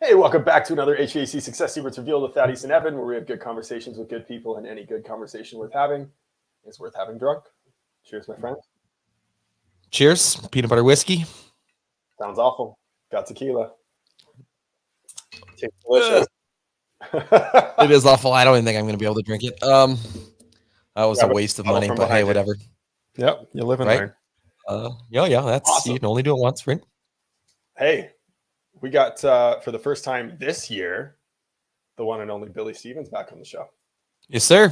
Hey, welcome back to another HVAC Success Secrets Revealed with Thaddeus and Evan, where we have good conversations with good people, and any good conversation worth having is worth having drunk. Cheers, my friend. Cheers. Peanut butter whiskey. Sounds awful. Got tequila. Tastes delicious. It is awful. I don't even think I'm going to be able to drink it. That was a waste of money, but hey, whatever. Yep, you live and learn. Yeah, that's awesome. You can only do it once, right? Hey, we got, for the first time this year, the one and only Billy Stevens back on the show. Yes, sir.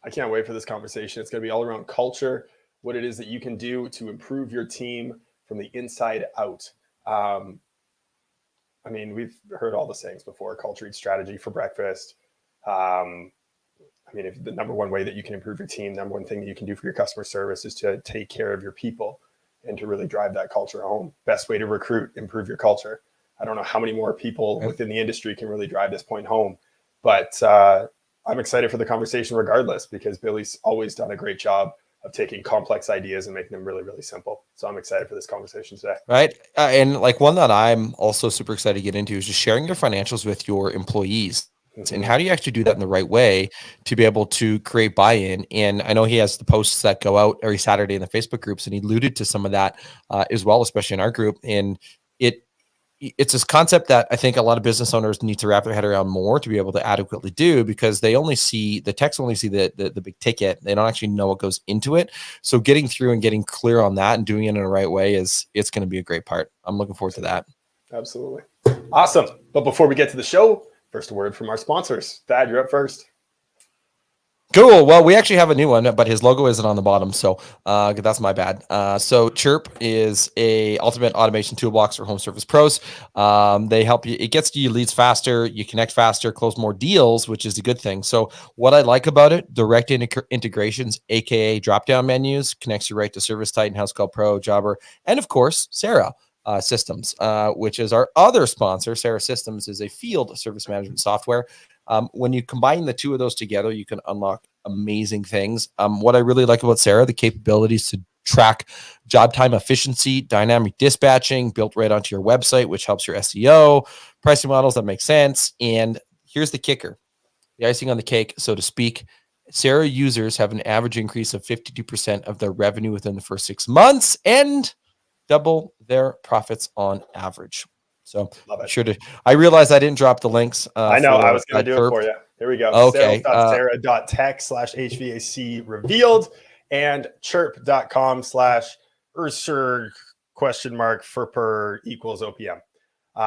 I can't wait for this conversation. It's going to be all around culture, what it is that you can do to improve your team from the inside out. I mean, we've heard all the sayings before: culture eats strategy for breakfast. I mean, if the number one way that you can improve your team, number one thing that you can do for your customer service is to take care of your people and to really drive that culture home. Best way to recruit, improve your culture. I don't know how many more people within the industry can really drive this point home, but I'm excited for the conversation regardless, because Billy's always done a great job of taking complex ideas and making them really, really simple. So I'm excited for this conversation today. Right. And like one that I'm also super excited to get into is just sharing your financials with your employees. Mm-hmm. And how do you actually do that in the right way to be able to create buy-in? And I know he has the posts that go out every Saturday in the Facebook groups, and he alluded to some of that as well, especially in our group. And it's this concept that I think a lot of business owners need to wrap their head around more to be able to adequately do, because they only see the techs only see the big ticket. They don't actually know what goes into it. So getting through and getting clear on that and doing it in the right way it's going to be a great part. I'm looking forward to that. Absolutely. Awesome. But before we get to the show, first a word from our sponsors. Thad, you're up first. Cool. Well, we actually have a new one, but his logo isn't on the bottom, so that's my bad. So Chiirp is a ultimate automation toolbox for home service pros. They help you. It gets you leads faster. You connect faster, close more deals, which is a good thing. So what I like about it, direct integrations, aka drop-down menus, connects you right to Service Titan, House Call Pro, Jobber, and of course, Sera. Systems, which is our other sponsor. SeraSystems is a field service management software. When you combine the two of those together, you can unlock amazing things. What I really like about Sera, the capabilities to track job time efficiency, dynamic dispatching built right onto your website, which helps your SEO, pricing models that make sense. And here's the kicker, the icing on the cake, so to speak. Sera users have an average increase of 52% of their revenue within the first 6 months and double their profits on average. So sure to. I realized I didn't drop the links. I know. I was going to do it for you. Here we go. Okay. Sales.sera.tech/HVAC revealed and chirp.com/Urser ? Equals OPM.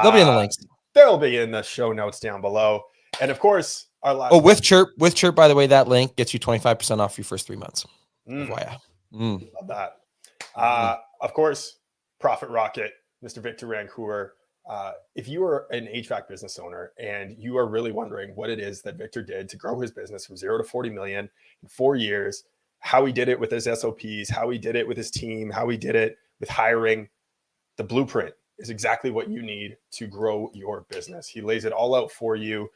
They'll be in the links. They'll be in the show notes down below. And of course, our last. Oh, with Chiirp, by the way, that link gets you 25% off your first 3 months. FYI. Love that. Of course, Profit Rocket, Mr. Victor Rancour. If you are an HVAC business owner and you are really wondering what it is that Victor did to grow his business from 0 to 40 million in 4 years, how he did it with his SOPs, how he did it with his team, how he did it with hiring, the blueprint is exactly what you need to grow your business. He lays it all out for you,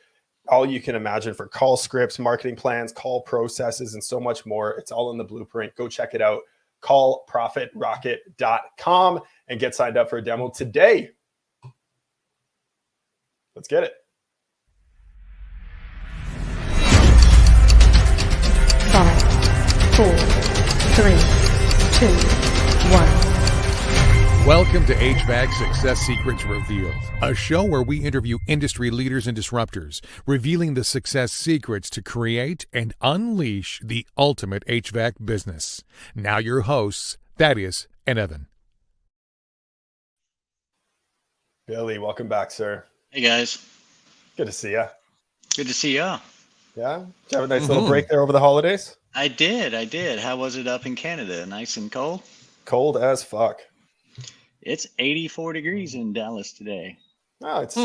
all you can imagine, for call scripts, marketing plans, call processes, and so much more. It's all in the blueprint. Go check it out. Call profitrocket.com and get signed up for a demo today. Let's get it. 5, 4, 3, 2, 1. Welcome to HVAC Success Secrets Revealed, a show where we interview industry leaders and disruptors, revealing the success secrets to create and unleash the ultimate HVAC business. Now your hosts, Thaddeus and Evan. Billy, welcome back, sir. Hey, guys. Good to see you. Good to see you. Yeah? Did you have a nice little break there over the holidays? I did. How was it up in Canada? Nice and cold? Cold as fuck. It's 84 degrees in Dallas today. Oh, it's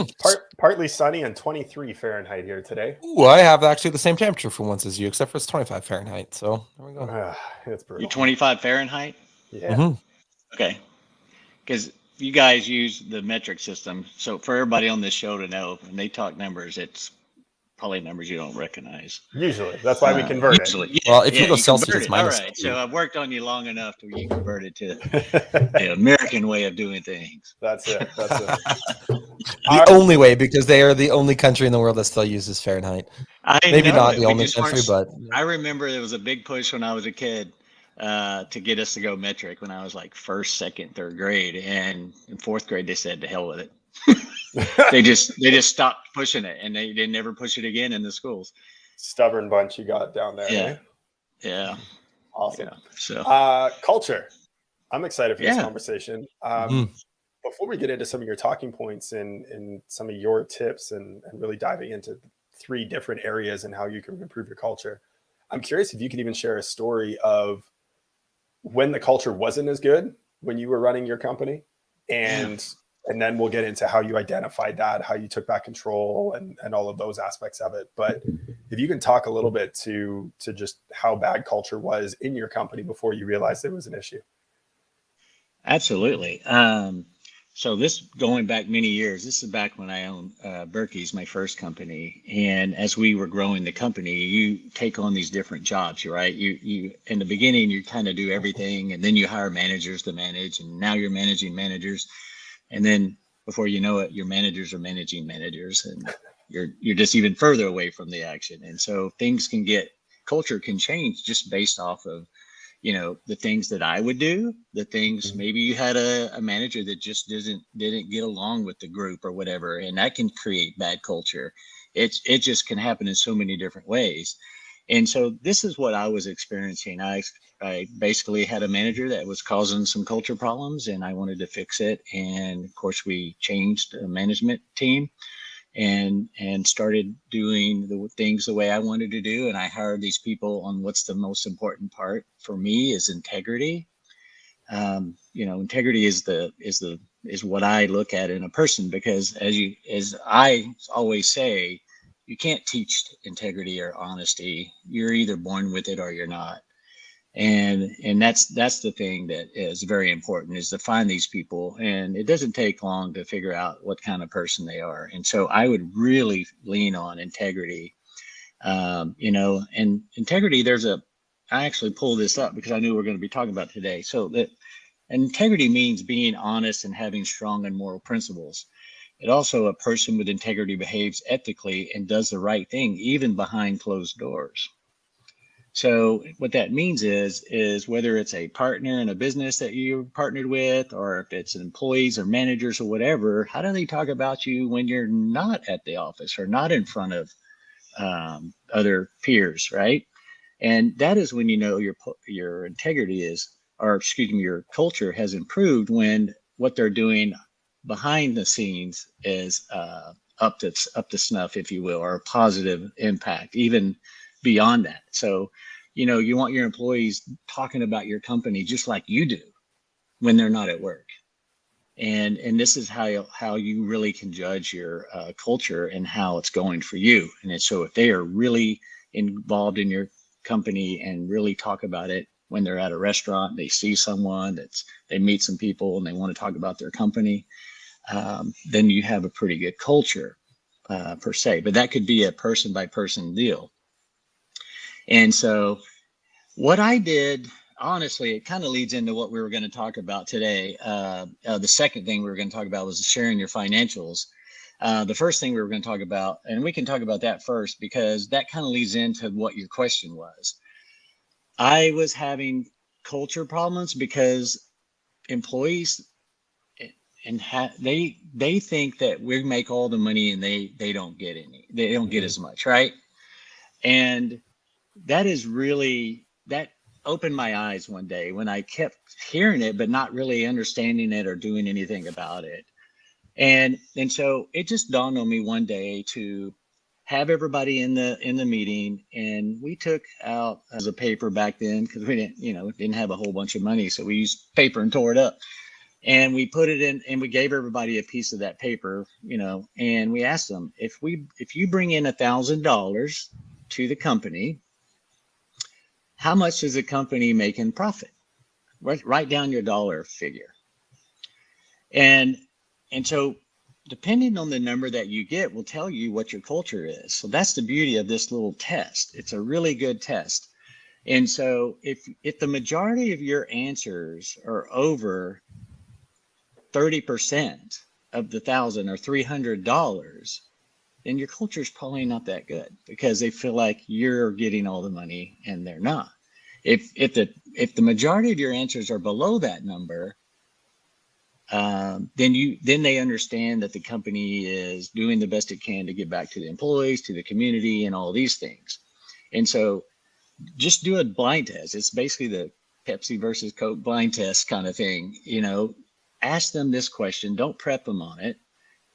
partly sunny and 23 Fahrenheit here today. Ooh, I have actually the same temperature for once as you, except for it's 25 Fahrenheit. So there we go. It's brutal. You're 25 Fahrenheit? Yeah. Okay. Because you guys use the metric system. So for everybody on this show to know, when they talk numbers, it's probably numbers you don't recognize. Usually, that's why we convert Usually, it. Well, if you go convert Celsius, it's it. All minus right, 2. so I've worked on you long enough to you convert it to the American way of doing things. That's it. That's it. The only way, because they are the only country in the world that still uses Fahrenheit. I Maybe know not it. the We only just country, weren't. but I remember there was a big push when I was a kid to get us to go metric when I was like first, second, third grade, and in fourth grade they said to hell with it. They just stopped pushing it, and they never push it again in the schools. Stubborn bunch you got down there. Yeah, Eh? yeah, Awesome. yeah. So Culture. I'm excited for this Yeah. conversation. Mhm. Before we get into some of your talking points and some of your tips and really diving into 3 different areas and how you can improve your culture, I'm curious if you could even share a story of when the culture wasn't as good when you were running your company, and then we'll get into how you identified that, how you took back control, and all of those aspects of it. But if you can talk a little bit to just how bad culture was in your company before you realized it was an issue. absolutely. So this going back many years. This is back when I owned Berkey's, my first company. And as we were growing the company, you take on these different jobs, right? You in the beginning you kind of do everything, and then you hire managers to manage, and now you're managing managers, and then before you know it, your managers are managing managers, and you're just even further away from the action. And so culture can change just based off of the things that I would do, the things maybe you had a manager that just didn't get along with the group or whatever, and that can create bad culture. It just can happen in so many different ways. And so this is what I was experiencing. I basically had a manager that was causing some culture problems, and I wanted to fix it. And of course, we changed the management team and started doing the things the way I wanted to do. And I hired these people on what's the most important part for me is integrity. Integrity is what I look at in a person, because as I always say, you can't teach integrity or honesty. You're either born with it or you're not. And that's the thing that is very important, is to find these people, and it doesn't take long to figure out what kind of person they are. And so I would really lean on integrity. And integrity, I actually pulled this up because I knew we were going to be talking about it today. So that integrity means being honest and having strong and moral principles. It also, a person with integrity behaves ethically and does the right thing, even behind closed doors. So what that means is whether it's a partner in a business that you're partnered with, or if it's employees or managers or whatever, how do they talk about you when you're not at the office or not in front of other peers, right? And that is when you know your integrity your culture has improved, when what they're doing behind the scenes is up to snuff, if you will, or a positive impact, even beyond that. So, you want your employees talking about your company just like you do when they're not at work. And this is how you really can judge your culture and how it's going for you. And so if they are really involved in your company and really talk about it when they're at a restaurant, they see someone, they meet some people and they want to talk about their company, then you have a pretty good culture per se. But that could be a person by person deal. And so what I did, honestly, it kind of leads into what we were going to talk about today. The second thing we were going to talk about was sharing your financials. The first thing we were going to talk about, and we can talk about that first, because that kind of leads into what your question was. I was having culture problems because employees, and they think that we make all the money and they don't get any, they don't get as much, right? And that opened my eyes one day when I kept hearing it, but not really understanding it or doing anything about it. And so it just dawned on me one day to have everybody in the meeting, and we took out as a paper back then, because we didn't have a whole bunch of money, so we used paper and tore it up, and we put it in, and we gave everybody a piece of that paper, and we asked them, if you bring in $1,000 to the company, how much does the company make in profit? Write down your dollar figure. And so depending on the number that you get will tell you what your culture is. So that's the beauty of this little test. It's a really good test. And so if the majority of your answers are over 30% of the $1,000 or $300, then your culture is probably not that good, because they feel like you're getting all the money and they're not. If the majority of your answers are below that number, then they understand that the company is doing the best it can to give back to the employees, to the community, and all these things. And so just do a blind test. It's basically the Pepsi versus Coke blind test kind of thing. Ask them this question. Don't prep them on it.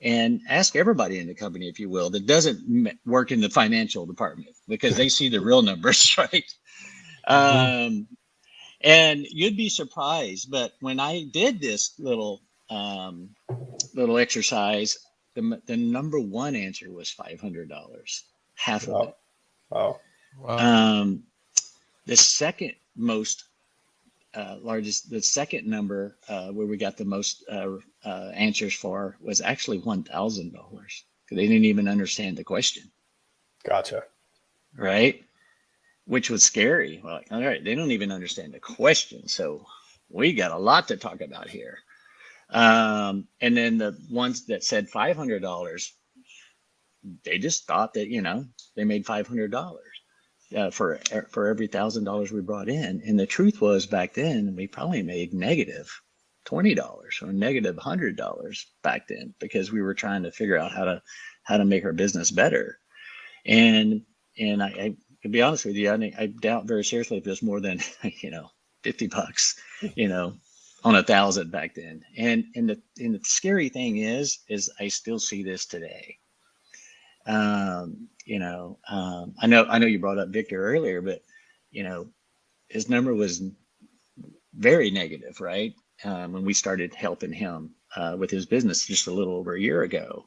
And ask everybody in the company, if you will, that doesn't work in the financial department, because they see the real numbers, right? And you'd be surprised. But when I did this little exercise, the number one answer was $500, half of it. Wow. The second most largest, the second number where we got the most answers for was actually $1,000, because they didn't even understand the question. Gotcha. Right? Which was scary. Well, all right, they don't even understand the question, so we got a lot to talk about here. And then the ones that said $500, they just thought that they made $500. For every $1,000 we brought in. And the truth was, back then we probably made negative $20 or negative $100 back then, because we were trying to figure out how to make our business better. And I to be honest with you, I doubt very seriously if there's more than $50 on 1,000 back then. And the scary thing is I still see this today. I know you brought up Victor earlier, but his number was very negative, right? When we started helping him with his business just a little over a year ago.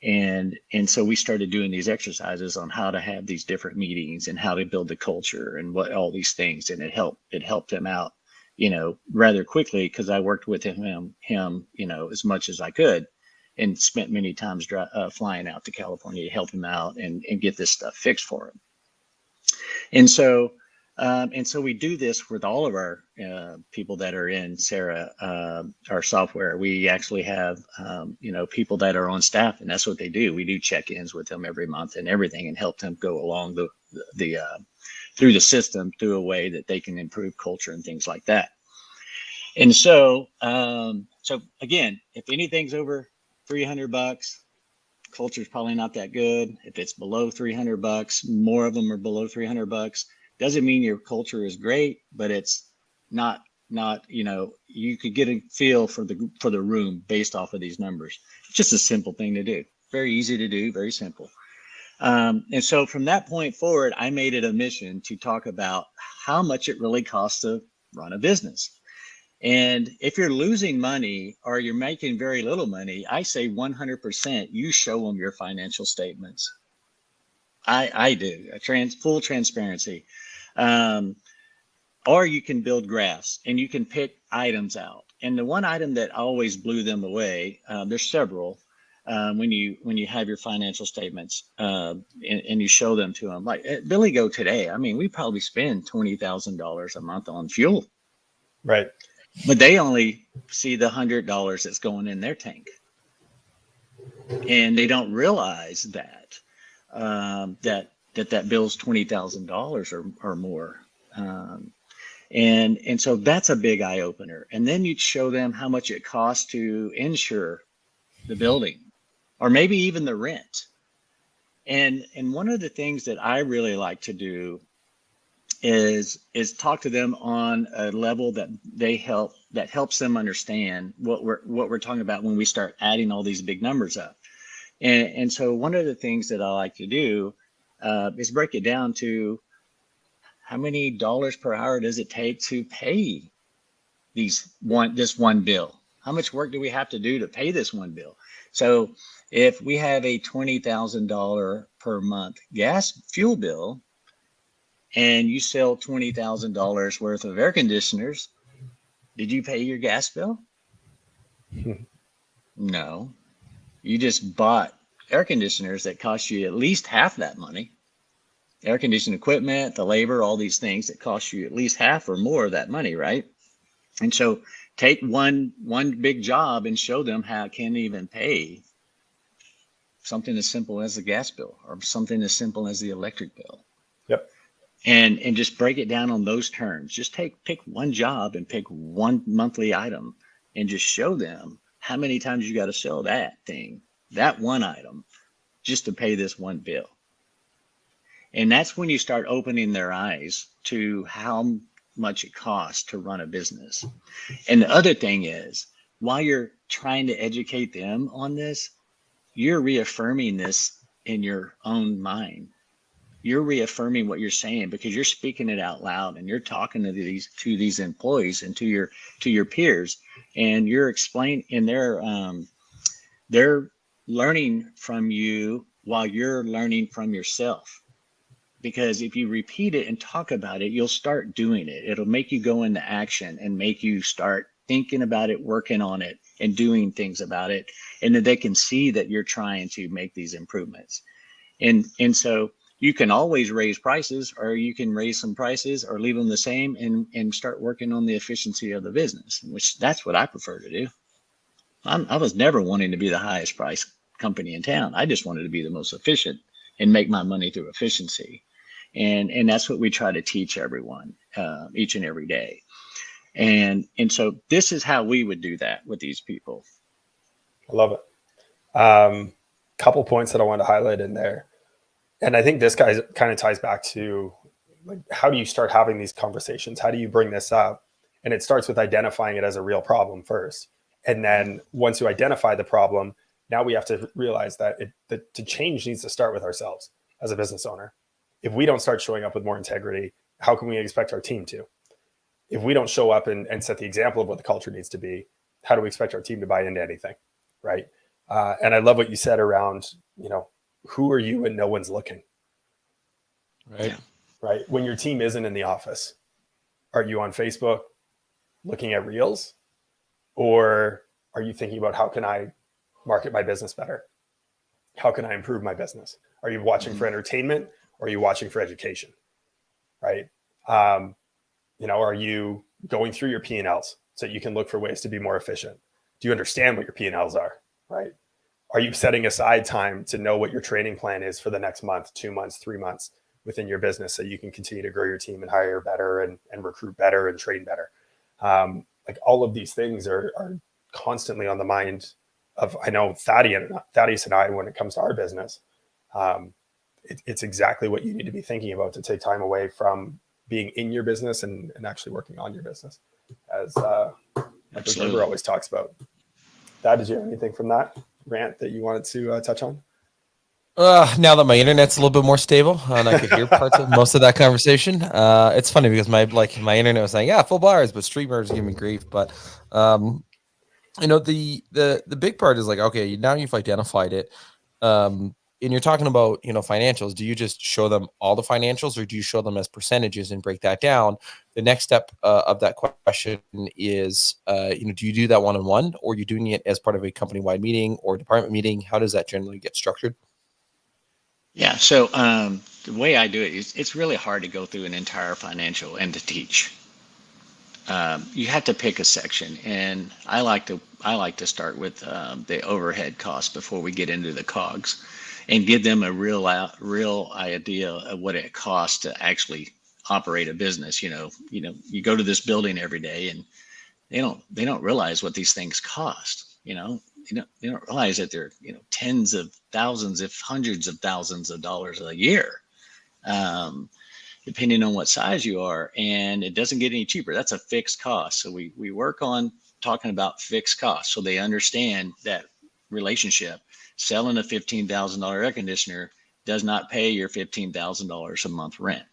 And so we started doing these exercises on how to have these different meetings and how to build the culture and what all these things. And it helped him out, rather quickly, because I worked with him, as much as I could, and spent many times flying out to California to help him out and get this stuff fixed for him. And so we do this with all of our people that are in Sera, our software. We actually have, people that are on staff, and that's what they do. We do check-ins with them every month and everything, and help them go along through the system, through a way that they can improve culture and things like that. And so again, if anything's over $300, culture is probably not that good. If it's below $300, more of them are below $300. Doesn't mean your culture is great, but it's not. You could get a feel for the room based off of these numbers. It's just a simple thing to do. Very easy to do. Very simple. And so from that point forward, I made it a mission to talk about how much it really costs to run a business. And if you're losing money or you're making very little money, I say 100% you show them your financial statements. I do. Full transparency. Or you can build graphs and you can pick items out. And the one item that always blew them away, there's several, when you have your financial statements and you show them to them. Like at BillyGo today, we probably spend $20,000 a month on fuel. Right. But they only see the $100 that's going in their tank, and they don't realize that that bill's $20,000 or more, and so that's a big eye opener. And then you'd show them how much it costs to insure the building, or maybe even the rent. And one of the things that I really like to do is talk to them on a level that helps them understand what we're talking about when we start adding all these big numbers up. And so one of the things that I like to do is break it down to how many dollars per hour does it take to pay this one bill? How much work do we have to do to pay this one bill? So if we have a $20,000 per month fuel bill, and you sell $20,000 worth of air conditioners, did you pay your gas bill? No. You just bought air conditioners that cost you at least half that money. Air conditioning equipment, the labor, all these things that cost you at least half or more of that money, right? And so take one big job and show them how it can even pay something as simple as the gas bill or something as simple as the electric bill. Yep. And just break it down on those terms. Just pick one job and pick one monthly item and just show them how many times you got to sell that thing, that one item, just to pay this one bill. And that's when you start opening their eyes to how much it costs to run a business. And the other thing is, while you're trying to educate them on this, you're reaffirming this in your own mind. You're reaffirming what you're saying because you're speaking it out loud and you're talking to these employees and to your peers, and you're explaining, and they're learning from you while you're learning from yourself. Because if you repeat it and talk about it, you'll start doing it. It'll make you go into action and make you start thinking about it, working on it, and doing things about it. And that they can see that you're trying to make these improvements. And so you can always raise prices, or you can raise some prices or leave them the same and start working on the efficiency of the business, which that's what I prefer to do. I was never wanting to be the highest price company in town. I just wanted to be the most efficient and make my money through efficiency. And that's what we try to teach everyone each and every day. And so this is how we would do that with these people. I love it. Couple points that I want to highlight in there. And I think this guy kind of ties back to, like, how do you start having these conversations? How do you bring this up? And it starts with identifying it as a real problem first. And then once you identify the problem, now we have to realize that the change needs to start with ourselves as a business owner. If we don't start showing up with more integrity, how can we expect our team to? If we don't show up and set the example of what the culture needs to be, how do we expect our team to buy into anything, right? And I love what you said around, who are you when no one's looking? Right. Yeah. Right. When your team isn't in the office, are you on Facebook looking at reels? Or are you thinking about, how can I market my business better? How can I improve my business? Are you watching for entertainment, or are you watching for education? Right. Are you going through your P&Ls so you can look for ways to be more efficient? Do you understand what your P&Ls are? Right. Are you setting aside time to know what your training plan is for the next month, 2 months, 3 months within your business, so you can continue to grow your team and hire better and recruit better and train better? Like, all of these things are constantly on the mind of, I know, Thaddeus and I, when it comes to our business. It's exactly what you need to be thinking about to take time away from being in your business and actually working on your business, as Mike Remember always talks about. Thad, did you have anything from that rant that you wanted to touch on? Now that my internet's a little bit more stable and I could hear parts of most of that conversation, it's funny because my internet was saying, yeah, full bars, but streamers give me grief. But the big part is, like, okay, now you've identified it, and you're talking about financials. Do you just show them all the financials, or do you show them as percentages and break that down? The next step of that question is, do you do that one-on-one, or are you doing it as part of a company-wide meeting or department meeting? How does that generally get structured? Yeah. So the way I do it is, it's really hard to go through an entire financial and to teach. You have to pick a section, and I like to start with the overhead costs before we get into the COGS, and give them a real idea of what it costs to actually operate a business. You go to this building every day, and they don't realize what these things cost. They don't realize that they're tens of thousands, if hundreds of thousands of dollars a year, depending on what size you are, and it doesn't get any cheaper. That's a fixed cost. So we work on talking about fixed costs, so they understand that relationship. Selling a $15,000 air conditioner does not pay your $15,000 a month rent,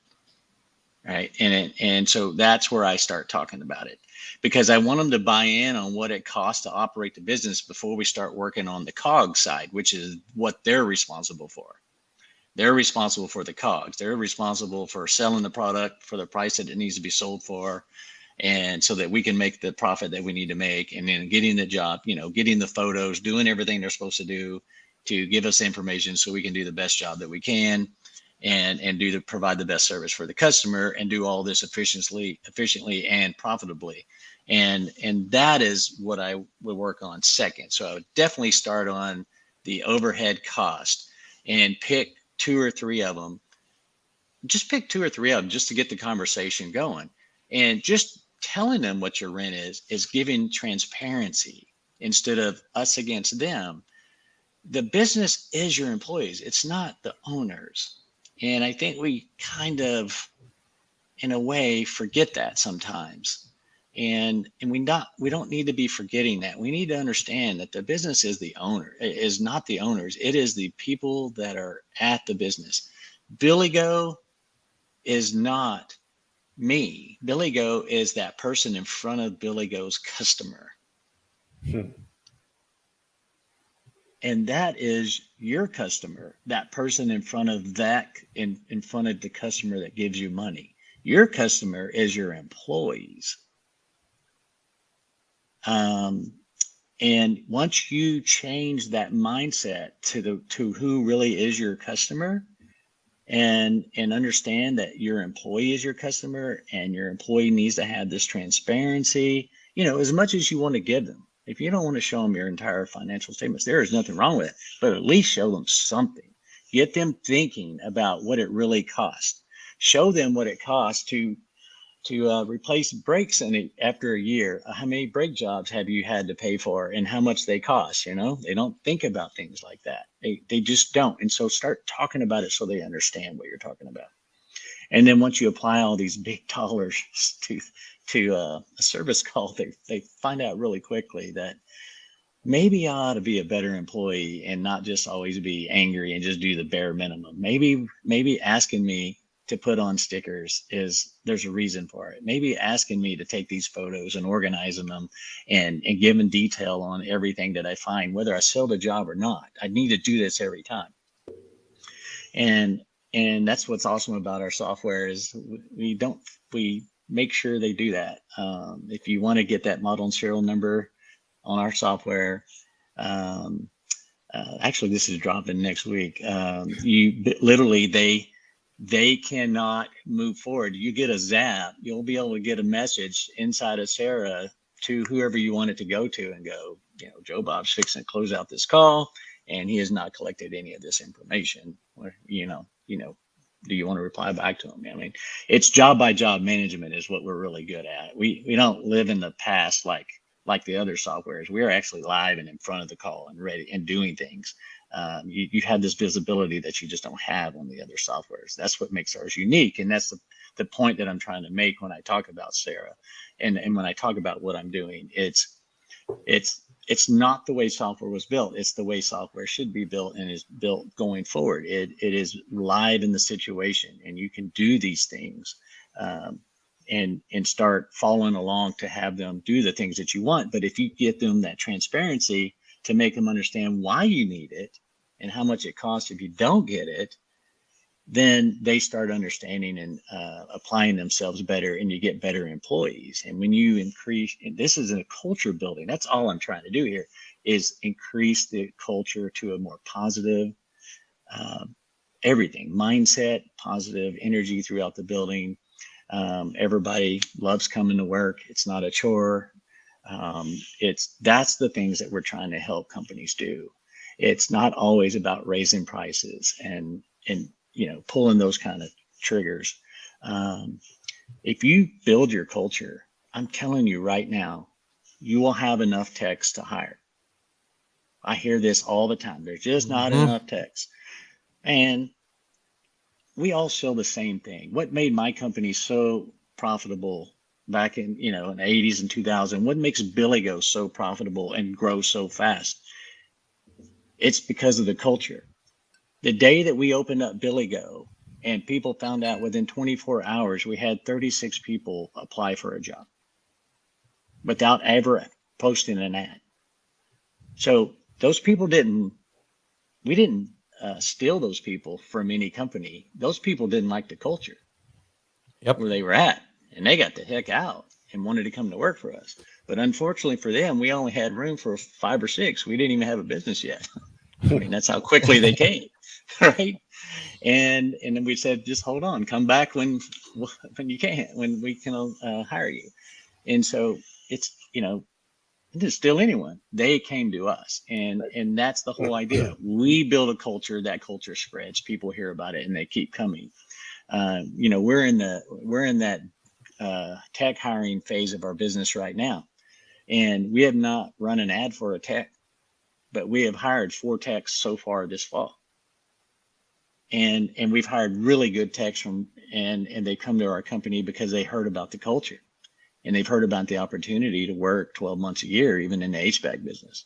right? And so that's where I start talking about it, because I want them to buy in on what it costs to operate the business before we start working on the COGS side, which is what they're responsible for. They're responsible for the COGS. They're responsible for selling the product for the price that it needs to be sold for, and so that we can make the profit that we need to make, and then getting the job, getting the photos, doing everything they're supposed to do to give us information so we can do the best job that we can, and provide the best service for the customer, and do all this efficiently and profitably. And that is what I would work on second. So I would definitely start on the overhead cost and pick 2 or 3 of them. Just pick 2 or 3 of them just to get the conversation going. And just telling them what your rent is giving transparency instead of us against them. The business is your employees. It's not the owners. And I think we kind of, in a way, forget that sometimes. And we don't need to be forgetting that. We need to understand that the business is the owner. It is not the owners. It is the people that are at the business. BillyGo is not me. BillyGo is that person in front of BillyGo's customer. And that is your customer, that person in front of in front of the customer that gives you money. Your customer is your employees. And once you change that mindset to who really is your customer, and understand that your employee is your customer, and your employee needs to have this transparency, as much as you want to give them. If you don't want to show them your entire financial statements, there is nothing wrong with it, but at least show them something. Get them thinking about what it really costs. Show them what it costs to replace brakes after a year. How many brake jobs have you had to pay for, and how much they cost? They don't think about things like that. They just don't. And so start talking about it so they understand what you're talking about. And then once you apply all these big dollars to a service call, they find out really quickly that maybe I ought to be a better employee and not just always be angry and just do the bare minimum. Maybe asking me to put on stickers there's a reason for it. Maybe asking me to take these photos and organizing them and giving detail on everything that I find, whether I sell the job or not. I need to do this every time. And that's what's awesome about our software is we make sure they do that. If you want to get that model and serial number on our software, actually this is dropping next week. They cannot move forward. You get a zap, you'll be able to get a message inside of Sera to whoever you want it to go to and go, Joe Bob's fixing to close out this call and he has not collected any of this information. Or, do you want to reply back to him? I mean, it's job by job management is what we're really good at. We don't live in the past like the other softwares. We are actually live and in front of the call and ready and doing things. You have this visibility that you just don't have on the other softwares. That's what makes ours unique. And that's the point that I'm trying to make when I talk about Sera. And when I talk about what I'm doing, it's not the way software was built. It's the way software should be built and is built going forward. It is live in the situation, and you can do these things and start following along to have them do the things that you want. But if you get them that transparency to make them understand why you need it and how much it costs if you don't get it, then they start understanding and applying themselves better, and you get better employees. And when you increase, and this is a culture building, that's all I'm trying to do here, is increase the culture to a more positive everything, mindset, positive energy throughout the building. Everybody loves coming to work. It's not a chore. That's the things that we're trying to help companies do. It's not always about raising prices and pulling those kind of triggers. If you build your culture, I'm telling you right now, you will have enough techs to hire. I hear this all the time. There's just not enough techs. And we all sell the same thing. What made my company so profitable back in, in the 80s and 2000, what makes BillyGo so profitable and grow so fast? It's because of the culture. The day that we opened up BillyGo and people found out within 24 hours, we had 36 people apply for a job without ever posting an ad. So those people we didn't steal those people from any company. Those people didn't like the culture where they were at, and they got the heck out. and wanted to come to work for us. But unfortunately for them, we only had room for 5 or 6. We didn't even have a business yet. I mean, that's how quickly they came, right? And then we said, just hold on, come back when you can, when we can hire you. And so it's, there's still anyone. They came to us, and that's the whole idea. We build a culture. That culture spreads. People hear about it, and they keep coming. We're in that tech hiring phase of our business right now, and we have not run an ad for a tech, but we have hired 4 techs so far this fall, and we've hired really good techs and they come to our company because they heard about the culture. And they've heard about the opportunity to work 12 months a year, even in the HVAC business.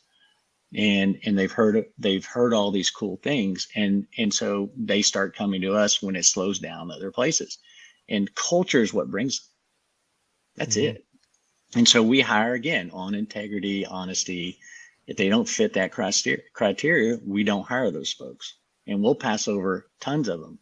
And they've heard all these cool things. And so they start coming to us when it slows down other places. And culture is what brings them. That's it. And so we hire again on integrity, honesty. If they don't fit that criteria, we don't hire those folks. And we'll pass over tons of them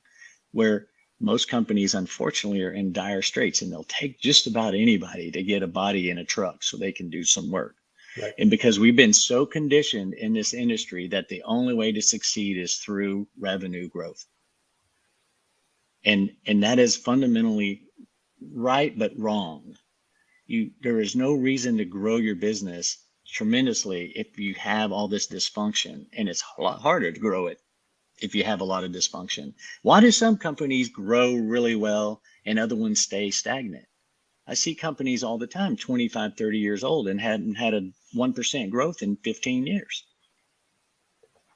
where most companies, unfortunately, are in dire straits, and they'll take just about anybody to get a body in a truck so they can do some work. Right. And because we've been so conditioned in this industry that the only way to succeed is through revenue growth. And that is fundamentally right, but wrong. There is no reason to grow your business tremendously if you have all this dysfunction, and it's a lot harder to grow it if you have a lot of dysfunction. Why do some companies grow really well and other ones stay stagnant? I see companies all the time, 25, 30 years old, and hadn't had a 1% growth in 15 years.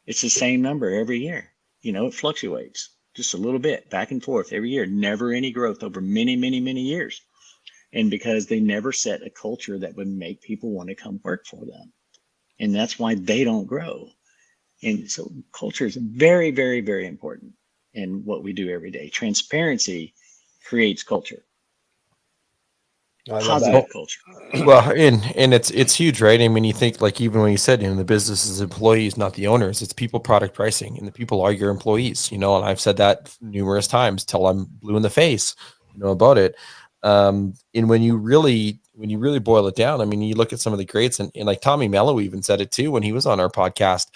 It's the same number every year. It fluctuates just a little bit back and forth every year, never any growth over many, many, many years. And because they never set a culture that would make people want to come work for them. And that's why they don't grow. And so culture is very, very, very important in what we do every day. Transparency creates culture. Positive culture. Well, and it's huge, right? I mean, you think, like, even when you said, the business is employees, not the owners. It's people, product, pricing, and the people are your employees. And I've said that numerous times till I'm blue in the face, about it. And when you really boil it down, I mean, you look at some of the greats, and like Tommy Mello even said it too when he was on our podcast.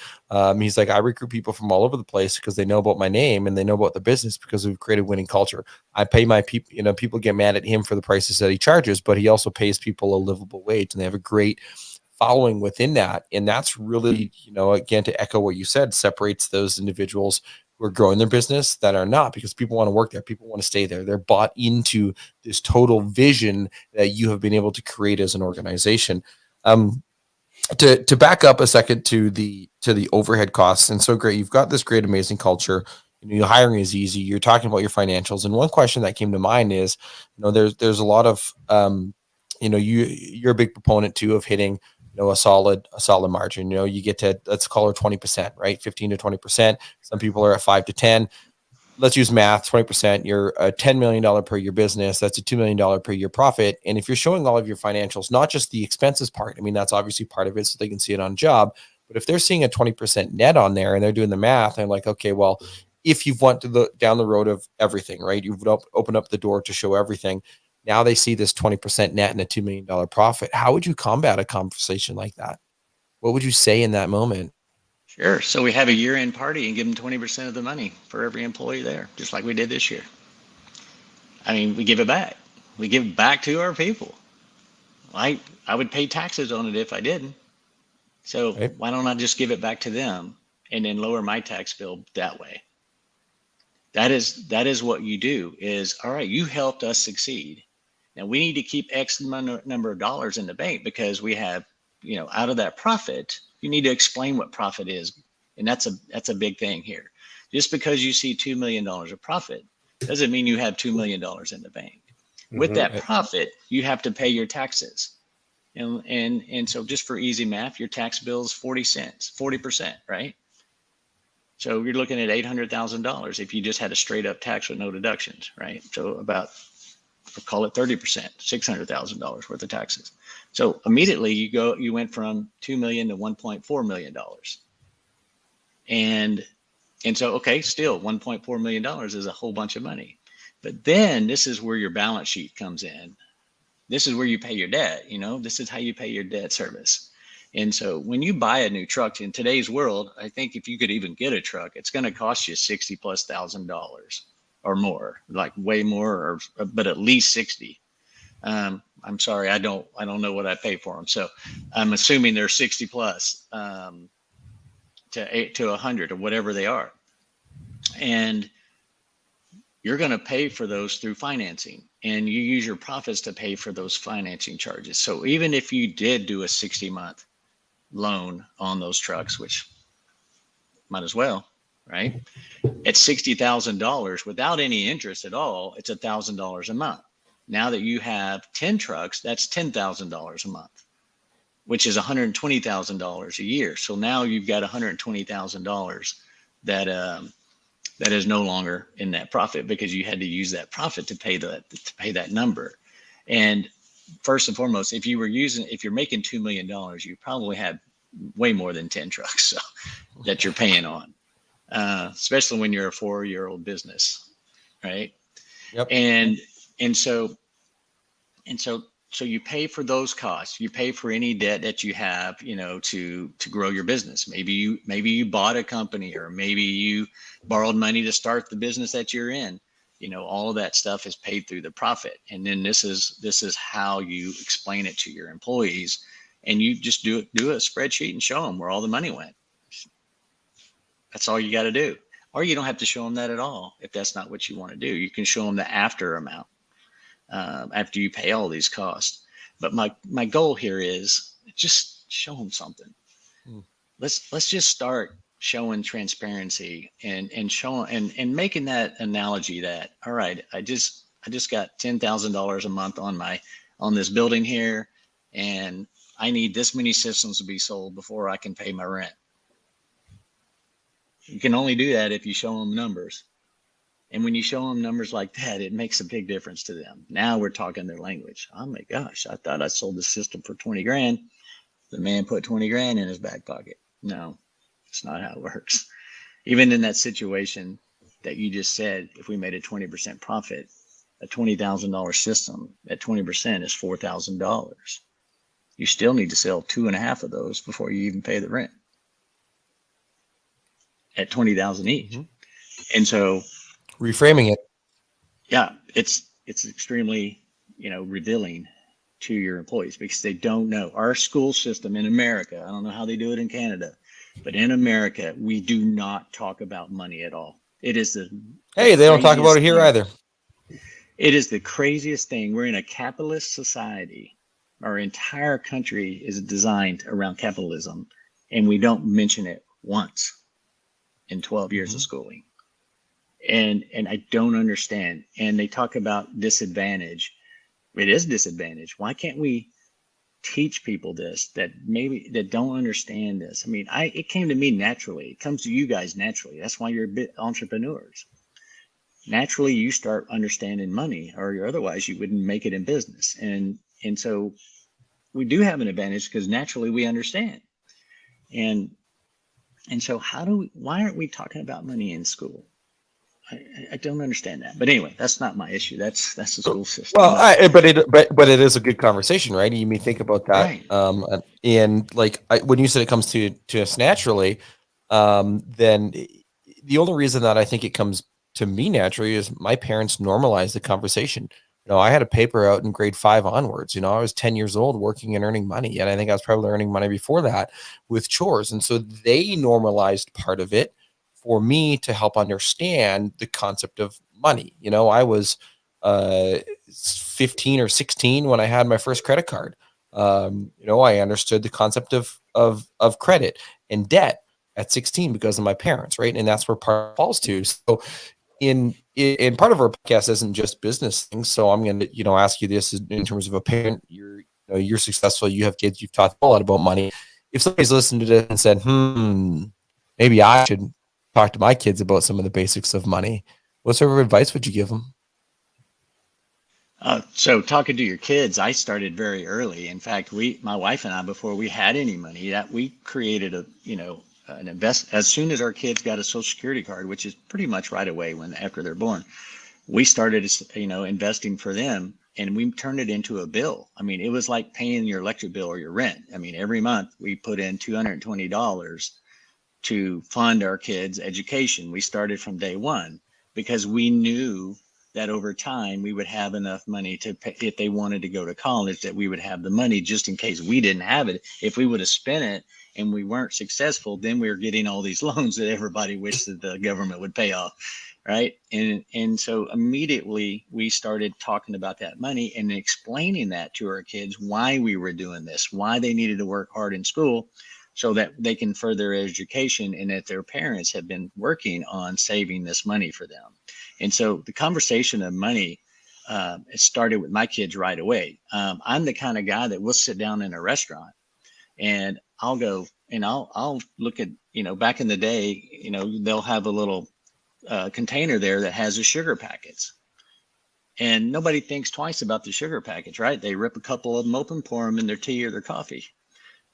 He's like, I recruit people from all over the place because they know about my name and they know about the business because we've created winning culture. I pay my people, people get mad at him for the prices that he charges, but he also pays people a livable wage, and they have a great following within that. And that's really, again, to echo what you said, separates those individuals who are growing their business that are not, because people want to work there. People want to stay there. They're bought into this total vision that you have been able to create as an organization. To back up a second to the overhead costs, and so great, you've got this great, amazing culture. Hiring is easy. You're talking about your financials, and one question that came to mind is, there's a lot of, you're a big proponent too of hitting, a solid margin. You get to, let's call it 20%, right? 15 to 20%. Some people are at 5 to 10. Let's use math. 20%. You're a $10 million per year business. That's a $2 million per year profit. And if you're showing all of your financials, not just the expenses part, I mean, that's obviously part of it, so they can see it on job. But if they're seeing a 20% net on there and they're doing the math, and like, okay, well, if you've went down the road of everything, right? You've opened up the door to show everything. Now they see this 20% net and a $2 million profit. How would you combat a conversation like that? What would you say in that moment? Sure. So we have a year-end party and give them 20% of the money for every employee there, just like we did this year. I mean, we give it back. We give it back to our people. I would pay taxes on it if I didn't. So right. Why don't I just give it back to them and then lower my tax bill that way? That is what you do is, all right, you helped us succeed. Now we need to keep X number of dollars in the bank because we have, out of that profit, you need to explain what profit is. And that's a big thing here. Just because you see $2 million of profit doesn't mean you have $2 million in the bank. With that profit, you have to pay your taxes. And so just for easy math, your tax bill is 40 cents, 40%, right? So you're looking at $800,000 if you just had a straight up tax with no deductions, right? So about, call it 30%, $600,000 worth of taxes. So immediately you went from $2 million to $1.4 million. And so, okay, still $1.4 million is a whole bunch of money. But then this is where your balance sheet comes in. this is where you pay your debt. This is how you pay your debt service. And so when you buy a new truck in today's world, I think if you could even get a truck, it's going to cost you $60,000+ or more, like way more, but at least 60. I'm sorry, I don't know what I pay for them. So I'm assuming they're 60 plus to 100 or whatever they are. And you're going to pay for those through financing, and you use your profits to pay for those financing charges. So even if you did do a 60-month loan on those trucks, which might as well, right? At $60,000 without any interest at all, it's $1,000 a month. Now that you have 10 trucks, that's $10,000 a month, which is $120,000 a year. So now you've got $120,000 that is no longer in that profit, because you had to use that profit to pay that number. And first and foremost, if you're making $2 million, you probably have way more than 10 trucks that you're paying on, especially when you're a 4-year-old business, right? Yep. And so you pay for those costs. You pay for any debt that you have, to grow your business. Maybe you bought a company, or maybe you borrowed money to start the business that you're in. All of that stuff is paid through the profit. And then this is how you explain it to your employees. And you just do a spreadsheet and show them where all the money went. That's all you got to do. Or you don't have to show them that at all if that's not what you want to do. You can show them the after amount after you pay all these costs. But my goal here is just show them something. Let's just start showing transparency and showing and making that analogy that, all right, I just got $10,000 a month on this building here, and I need this many systems to be sold before I can pay my rent. You can only do that if you show them numbers. And when you show them numbers like that, it makes a big difference to them. Now we're talking their language. Oh my gosh, I thought I sold the system for 20 grand. The man put 20 grand in his back pocket. No, it's not how it works. Even in that situation that you just said, if we made a 20% profit, a $20,000 system at 20% is $4,000. You still need to sell 2.5 of those before you even pay the rent at $20,000 each. Mm-hmm. And so reframing it. Yeah, it's extremely, revealing to your employees, because they don't know. Our school system in America, I don't know how they do it in Canada, but in America, we do not talk about money at all. It is they don't talk about it here either. It is the craziest thing. We're in a capitalist society. Our entire country is designed around capitalism, and we don't mention it once in 12 years of schooling. And I don't understand. And they talk about disadvantage. It is disadvantage. Why can't we teach people this that don't understand this? I mean, it came to me naturally. It comes to you guys naturally. That's why you're entrepreneurs. Naturally, you start understanding money, or otherwise you wouldn't make it in business. And so we do have an advantage because naturally we understand. And so why aren't we talking about money in school? I don't understand that. But anyway, that's not my issue. That's the school system. Well, but it is a good conversation, right? You may think about that. Right. And when you said it comes to us naturally, then the only reason that I think it comes to me naturally is my parents normalized the conversation. I had a paper out in grade 5 onwards. I was 10 years old working and earning money. And I think I was probably earning money before that with chores. And so they normalized part of it for me to help understand the concept of money. I was 15 or 16 when I had my first credit card. I understood the concept of credit and debt at 16 because of my parents, right? And that's where part falls to. So in part of our podcast isn't just business things. So I'm going to, ask you this in terms of a parent. You're successful. You have kids. You've talked a lot about money. If somebody's listened to this and said, maybe I should talk to my kids about some of the basics of money, what sort of advice would you give them? So talking to your kids, I started very early. In fact, my wife and I, before we had any money, we created an invest as soon as our kids got a Social Security card, which is pretty much right away after they're born. We started, investing for them and we turned it into a bill. I mean, it was like paying your electric bill or your rent. I mean, every month we put in $220 to fund our kids' education. We started from day one because we knew that over time we would have enough money to pay, if they wanted to go to college, that we would have the money just in case we didn't have it. If we would have spent it and we weren't successful, then we were getting all these loans that everybody wished that the government would pay off. Right. And so immediately we started talking about that money and explaining that to our kids, why we were doing this, why they needed to work hard in school so that they can further their education, and that their parents have been working on saving this money for them. And so the conversation of money, it started with my kids right away. I'm the kind of guy that will sit down in a restaurant and I'll go and I'll look at, back in the day, they'll have a little container there that has the sugar packets, and nobody thinks twice about the sugar packets, right? They rip a couple of them open, pour them in their tea or their coffee.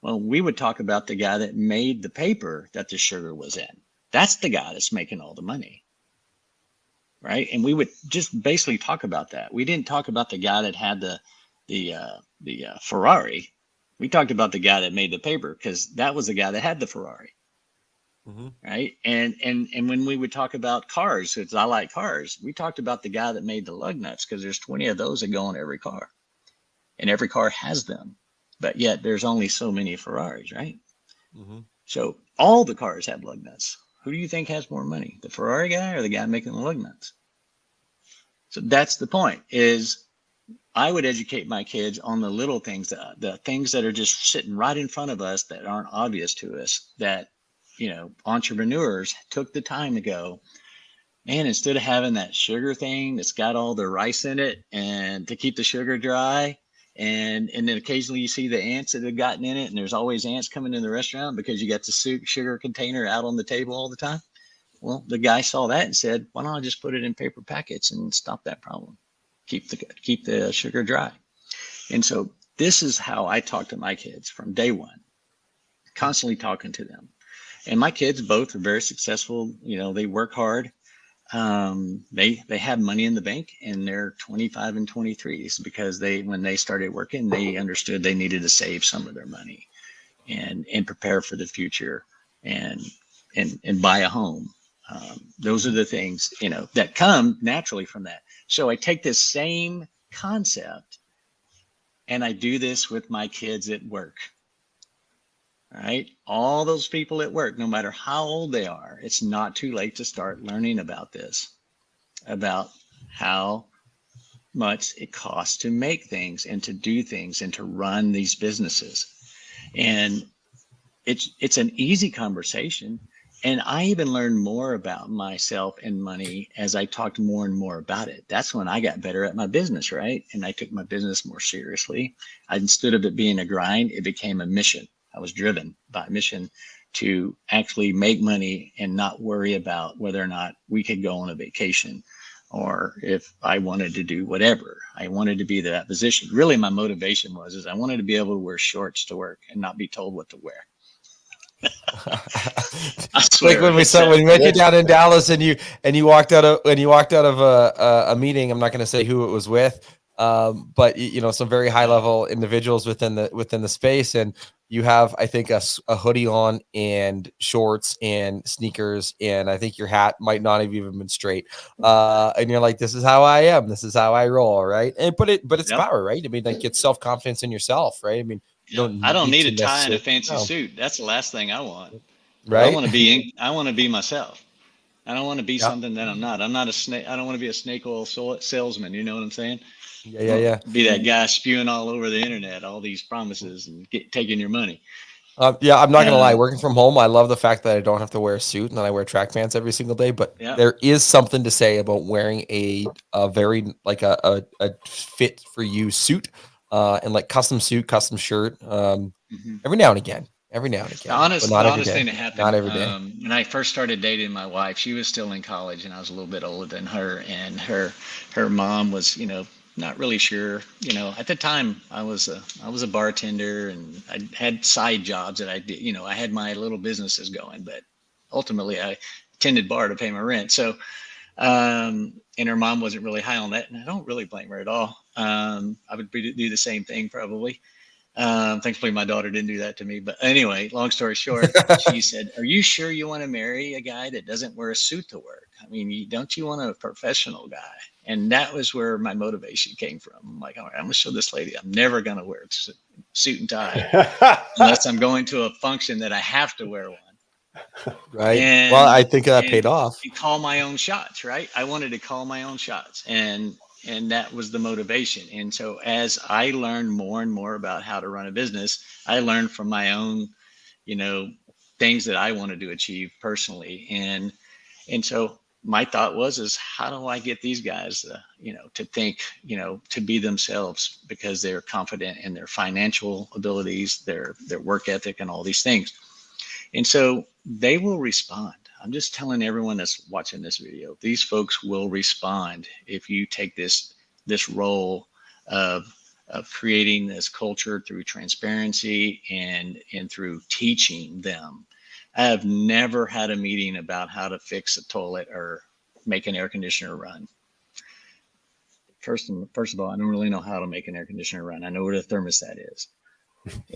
Well, we would talk about the guy that made the paper that the sugar was in. That's the guy that's making all the money, right? And we would just basically talk about that. We didn't talk about the guy that had the Ferrari. We talked about the guy that made the paper, because that was the guy that had the Ferrari. Mm-hmm. Right. And when we would talk about cars, because I like cars, we talked about the guy that made the lug nuts, because there's 20 of those that go on every car, and every car has them, but yet there's only so many Ferraris, right? Mm-hmm. So all the cars have lug nuts. Who do you think has more money, the Ferrari guy or the guy making the lug nuts? So that's the point, is I would educate my kids on the little things, the things that are just sitting right in front of us that aren't obvious to us, that entrepreneurs took the time to go, man, instead of having that sugar thing that's got all the rice in it and to keep the sugar dry, and then occasionally you see the ants that have gotten in it, and there's always ants coming in the restaurant because you got the sugar container out on the table all the time. Well, the guy saw that and said, why don't I just put it in paper packets and stop that problem? Keep the sugar dry. And so this is how I talk to my kids from day one, constantly talking to them. And my kids both are very successful. They work hard. They have money in the bank, and they're 25 and 23s, because when they started working, they understood they needed to save some of their money and prepare for the future and buy a home. Those are the things, that come naturally from that. So I take this same concept and I do this with my kids at work. Right? All those people at work, no matter how old they are, it's not too late to start learning about this, about how much it costs to make things and to do things and to run these businesses. And it's an easy conversation. And I even learned more about myself and money as I talked more and more about it. That's when I got better at my business, right? And I took my business more seriously. Instead of it being a grind, it became a mission. I was driven by a mission to actually make money and not worry about whether or not we could go on a vacation, or if I wanted to do whatever. I wanted to be in that position. Really, my motivation was I wanted to be able to wear shorts to work and not be told what to wear. Like when we met you down in Dallas, and you walked out of a meeting. I'm not going to say who it was with, but some very high level individuals within the space, and you have, I think, a hoodie on and shorts and sneakers, and I think your hat might not have even been straight. And you're like, this is how I am. This is how I roll, right? But it's power, right? I mean, like, it's self confidence in yourself, right? I mean, I don't need a tie and a fancy suit. That's the last thing I want. Right? I want to be myself. I don't want to be something that I'm not. I'm not a snake. I don't want to be a snake oil salesman. You know what I'm saying? Yeah. Be that guy spewing all over the internet, all these promises and taking your money. I'm not going to lie. Working from home, I love the fact that I don't have to wear a suit and that I wear track pants every single day. But there is something to say about wearing a very, like, a fit for you suit, and like custom suit, custom shirt, every now and again. The honest thing that happened, not every day. When I first started dating my wife, she was still in college, and I was a little bit older than her. And her mom was, not really sure. At the time, I was a bartender, and I had side jobs that I did. I had my little businesses going, but ultimately, I tended bar to pay my rent. So, and her mom wasn't really high on that, and I don't really blame her at all. I would do the same thing probably. Thankfully, my daughter didn't do that to me. But anyway, long story short, she said, "Are you sure you want to marry a guy that doesn't wear a suit to work? I mean, don't you want a professional guy?" And that was where my motivation came from. I'm like, all right, I'm going to show this lady I'm never going to wear a suit and tie unless I'm going to a function that I have to wear one. Right. And, well, I think that paid off. And call my own shots, right? I wanted to call my own shots. And that was the motivation. And so as I learned more and more about how to run a business, I learned from my own, things that I wanted to achieve personally. And so my thought is how do I get these guys, to think, to be themselves, because they're confident in their financial abilities, their work ethic, and all these things. And so they will respond. I'm just telling everyone that's watching this video, these folks will respond if you take this role of creating this culture through transparency and through teaching them. I have never had a meeting about how to fix a toilet or make an air conditioner run. First of all, I don't really know how to make an air conditioner run. I know where the thermostat is.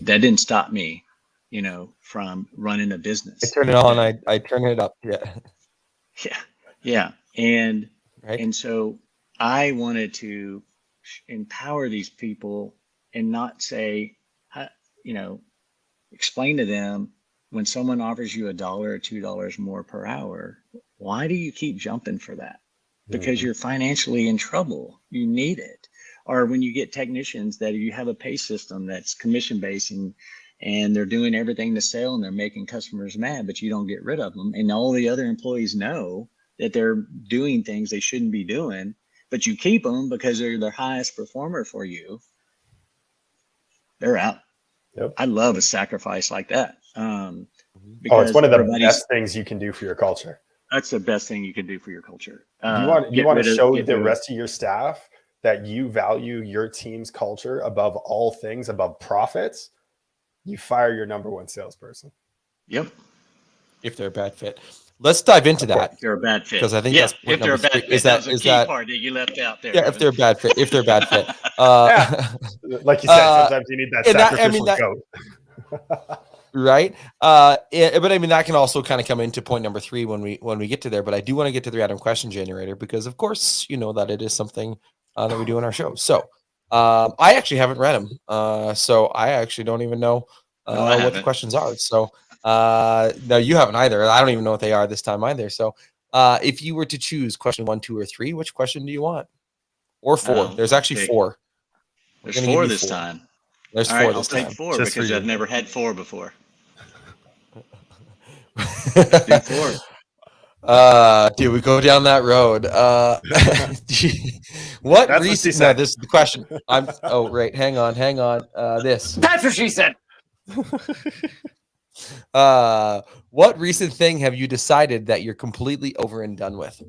That didn't stop me, from running a business. I turn it on. I turn it up. Yeah. And right. And so I wanted to empower these people and not say, explain to them, when someone offers you $1 or $2 more per hour, why do you keep jumping for that? Because you're financially in trouble. You need it. Or when you get technicians that you have a pay system that's commission based and they're doing everything to sell and they're making customers mad, but you don't get rid of them. And all the other employees know that they're doing things they shouldn't be doing, but you keep them because they're the highest performer for you. They're out. Yep. I love a sacrifice like that. It's one of the best things you can do for your culture. That's the best thing you can do for your culture. You want to show the rest of your staff that you value your team's culture above all things, above profits. You fire your number one salesperson. Yep. If they're a bad fit. Let's dive into that. If they're a bad fit. Because I think that's if they're a bad fit. Is that a key part that you left out there? Yeah, if they're a bad fit. If they're a bad fit. Like you said, sometimes you need that sacrificial goat. Right. But I mean, that can also kind of come into point number 3 when we get to there. But I do want to get to the random question generator because, of course, you know that it is something that we do in our show. So I actually haven't read them. So I actually don't even know what the questions are. So no, you haven't either. I don't even know what they are this time either. So if you were to choose question 1, 2, or 3, which question do you want? Or 4? There's actually 4. There's 4 this time. There's all 4 right, this I'll time. take 4 because I've never had 4 before. Do 4. Dude, we go down that road. What That's recent? What she said. No, this is the question. Right. Hang on. This. That's what she said. What recent thing have you decided that you're completely over and done with?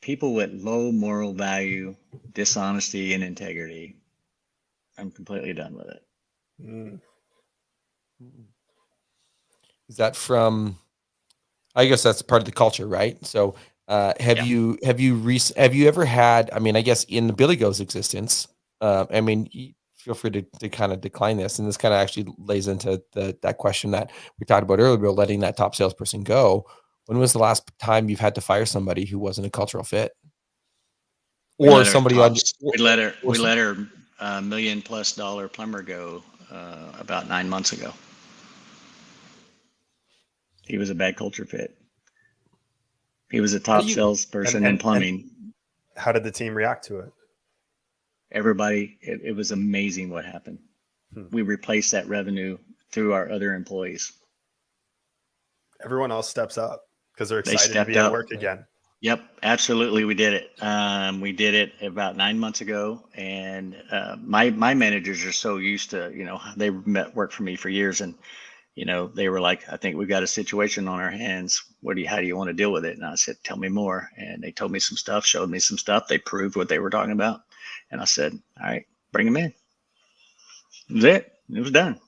People with low moral value, dishonesty, and integrity. I'm completely done with it. Is that from? I guess that's part of the culture, right? So, have you ever had? I mean, I guess in the BillyGo's existence, I mean, feel free to kind of decline this, and this kind of actually lays into that question that we talked about earlier about letting that top salesperson go. When was the last time you've had to fire somebody who wasn't a cultural fit, or somebody on? We let her $1 million+ plumber go about 9 months ago. He was a bad culture fit. He was a top salesperson in plumbing. How did the team react to it? Everybody, it was amazing what happened. We replaced that revenue through our other employees. Everyone else steps up because they're excited to be at work again. Yep, absolutely. We did it. We did it about 9 months ago. And my managers are so used to, they worked for me for years. And, they were like, I think we've got a situation on our hands. How do you want to deal with it? And I said, tell me more. And they told me some stuff, showed me some stuff. They proved what they were talking about. And I said, all right, bring them in. That was it. It was done.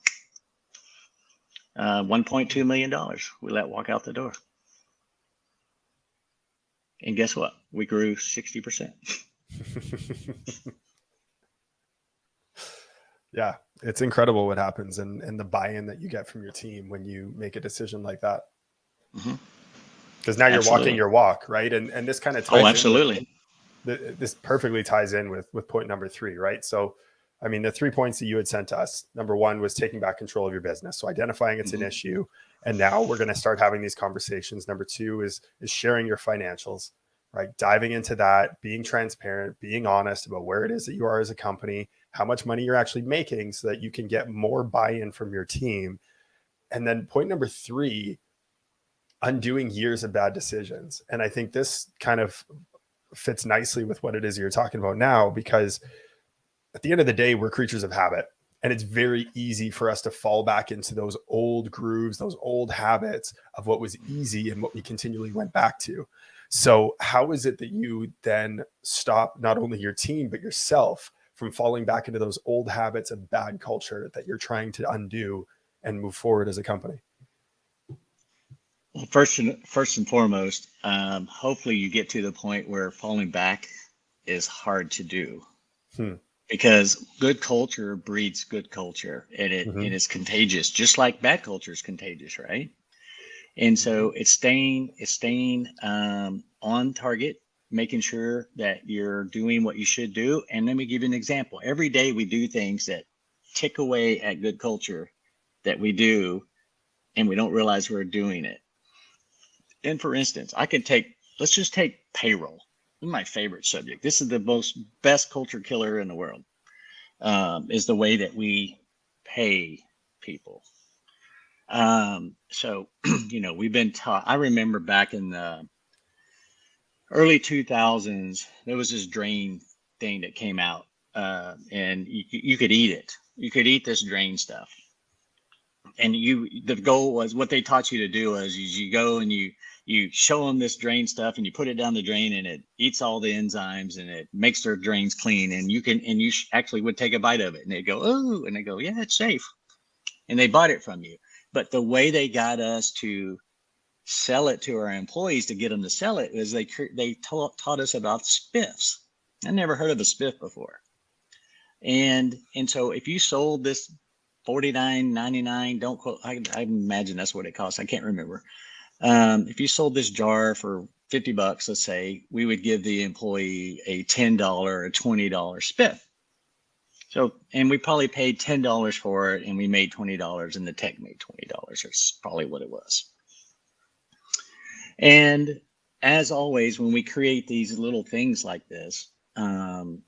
$1.2 million we let walk out the door. And guess what? We grew 60%. Yeah, it's incredible what happens and the buy-in that you get from your team when you make a decision like that. Because now you're walking your walk, right? And this kind of ties absolutely. This perfectly ties in with point number 3, right? So, I mean, the 3 points that you had sent us, number 1 was taking back control of your business. So identifying it's an issue. And now we're going to start having these conversations. Number 2 is sharing your financials, right? Diving into that, being transparent, being honest about where it is that you are as a company, how much money you're actually making so that you can get more buy-in from your team. And then point number 3, undoing years of bad decisions. And I think this kind of fits nicely with what it is you're talking about now, because at the end of the day, we're creatures of habit. And it's very easy for us to fall back into those old grooves, those old habits of what was easy and what we continually went back to. So how is it that you then stop not only your team, but yourself from falling back into those old habits of bad culture that you're trying to undo and move forward as a company? Well, first and foremost, hopefully you get to the point where falling back is hard to do. Because good culture breeds good culture, and it is contagious, just like bad culture is contagious, right? And so it's staying on target, making sure that you're doing what you should do. And let me give you an example. Every day we do things that tick away at good culture that we do, and we don't realize we're doing it. And for instance, let's just take payroll. This is my favorite subject. This is the best culture killer in the world, is the way that we pay people. So, we've been taught. I remember back in the early 2000s, there was this drain thing that came out, and you could eat it. You could eat this drain stuff. And the goal was, what they taught you to do was you go and you show them this drain stuff and you put it down the drain, and it eats all the enzymes and it makes their drains clean. And you actually would take a bite of it and they go, oh, and they go, yeah, it's safe. And they bought it from you. But the way they got us to sell it to our employees, to get them to sell it, is they taught us about spiffs. I never heard of a spiff before. And so if you sold this $49.99, don't quote, I imagine that's what it costs. I can't remember. If you sold this jar for $50, let's say, we would give the employee a $10 or $20 spiff. So, and we probably paid $10 for it, and we made $20, and the tech made $20. That's probably what it was. And as always, when we create these little things like this, the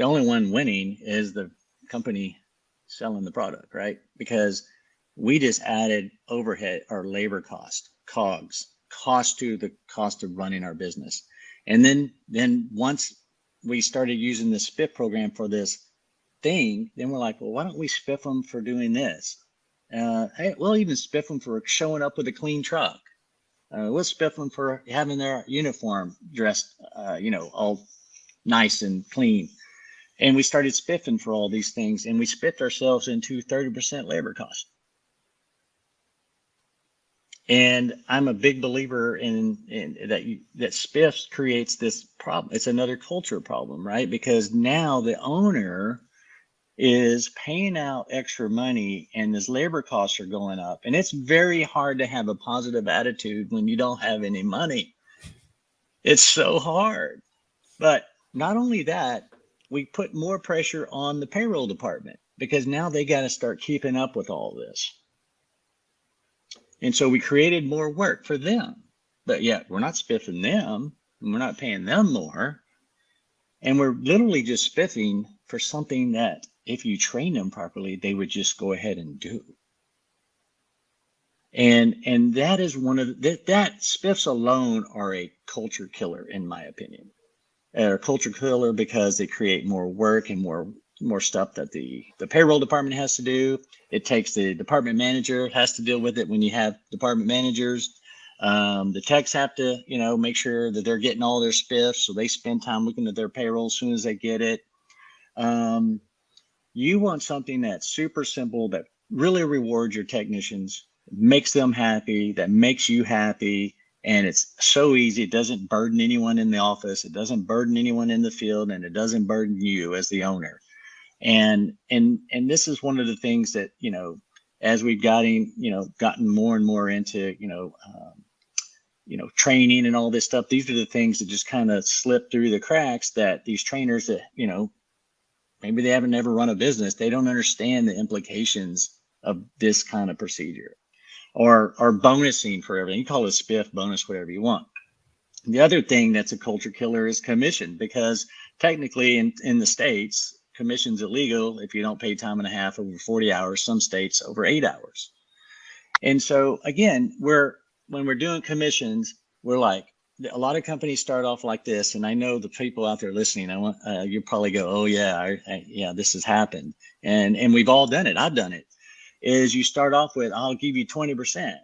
only one winning is the company selling the product, right? Because we just added overhead or labor cost, COGS, cost to the cost of running our business. And then once we started using the spiff program for this thing, then we're like, well, why don't we spiff them for doing this? Hey, we'll even spiff them for showing up with a clean truck. We'll spiff them for having their uniform dressed, all nice and clean. And we started spiffing for all these things, and we spiffed ourselves into 30% labor cost. And I'm a big believer in that spiffs creates this problem. It's another culture problem, right? Because now the owner is paying out extra money and his labor costs are going up. And it's very hard to have a positive attitude when you don't have any money. It's so hard. But not only that, we put more pressure on the payroll department, because now they got to start keeping up with all this. And so we created more work for them, but yet we're not spiffing them, and we're not paying them more. And we're literally just spiffing for something that if you train them properly, they would just go ahead and do. And that is one of that spiffs alone are a culture killer, in my opinion. A culture killer because they create more work and more stuff that the payroll department has to do. It takes the department manager has to deal with it when you have department managers. The techs have to, make sure that they're getting all their spiffs, so they spend time looking at their payroll as soon as they get it. You want something that's super simple, that really rewards your technicians, makes them happy, that makes you happy. And it's so easy. It doesn't burden anyone in the office. It doesn't burden anyone in the field, and it doesn't burden you as the owner. And this is one of the things that, as we've gotten more and more into, training and all this stuff, these are the things that just kind of slip through the cracks, that these trainers that, maybe they haven't ever run a business, they don't understand the implications of this kind of procedure, or bonusing for everything. You call it a spiff, bonus, whatever you want. The other thing that's a culture killer is commission, because technically in the States, commission's illegal if you don't pay time and a half over 40 hours, some states over 8 hours. And so again, when we're doing commissions, we're like, a lot of companies start off like this. And I know the people out there listening, you probably go, oh yeah, yeah, this has happened. And we've all done it. I've done it. Is you start off with, I'll give you 20%.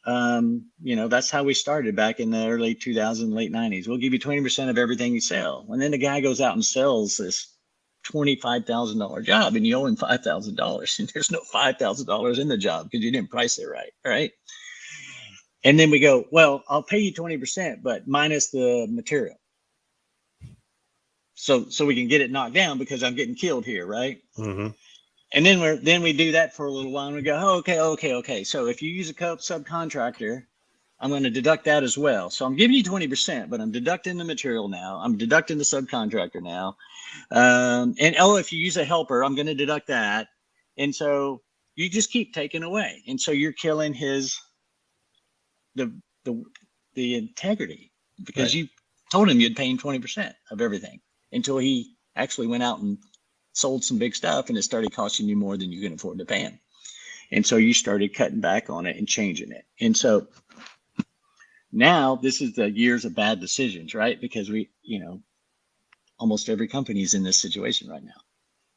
That's how we started back in the early 2000s, late 90s. We'll give you 20% of everything you sell. And then the guy goes out and sells this $25,000 job, and you owe him $5,000, and there's no $5,000 in the job because you didn't price it right. Right. And then we go, well, I'll pay you 20%, but minus the material. So we can get it knocked down because I'm getting killed here. Right. Mm-hmm. And then we do that for a little while, and we go, oh, okay. So if you use a subcontractor, I'm going to deduct that as well. So I'm giving you 20%, but I'm deducting the material now. I'm deducting the subcontractor now. If you use a helper, I'm going to deduct that. And so you just keep taking away. And so you're killing the integrity, because you told him you'd pay him 20% of everything, until he actually went out and sold some big stuff, and it started costing you more than you can afford to pay him. And so you started cutting back on it and changing it. And so now this is the years of bad decisions, right? Because almost every company is in this situation right now.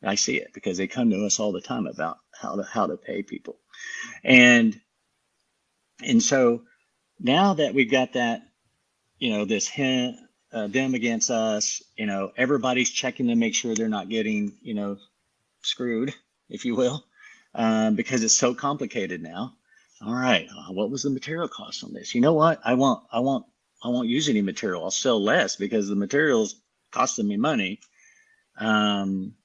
I see it because they come to us all the time about how to pay people. And so now that we've got that, this them against us, everybody's checking to make sure they're not getting, screwed, if you will, because it's so complicated now. All right, what was the material cost on this? You know what? I won't use any material. I'll sell less because the material's costing me money.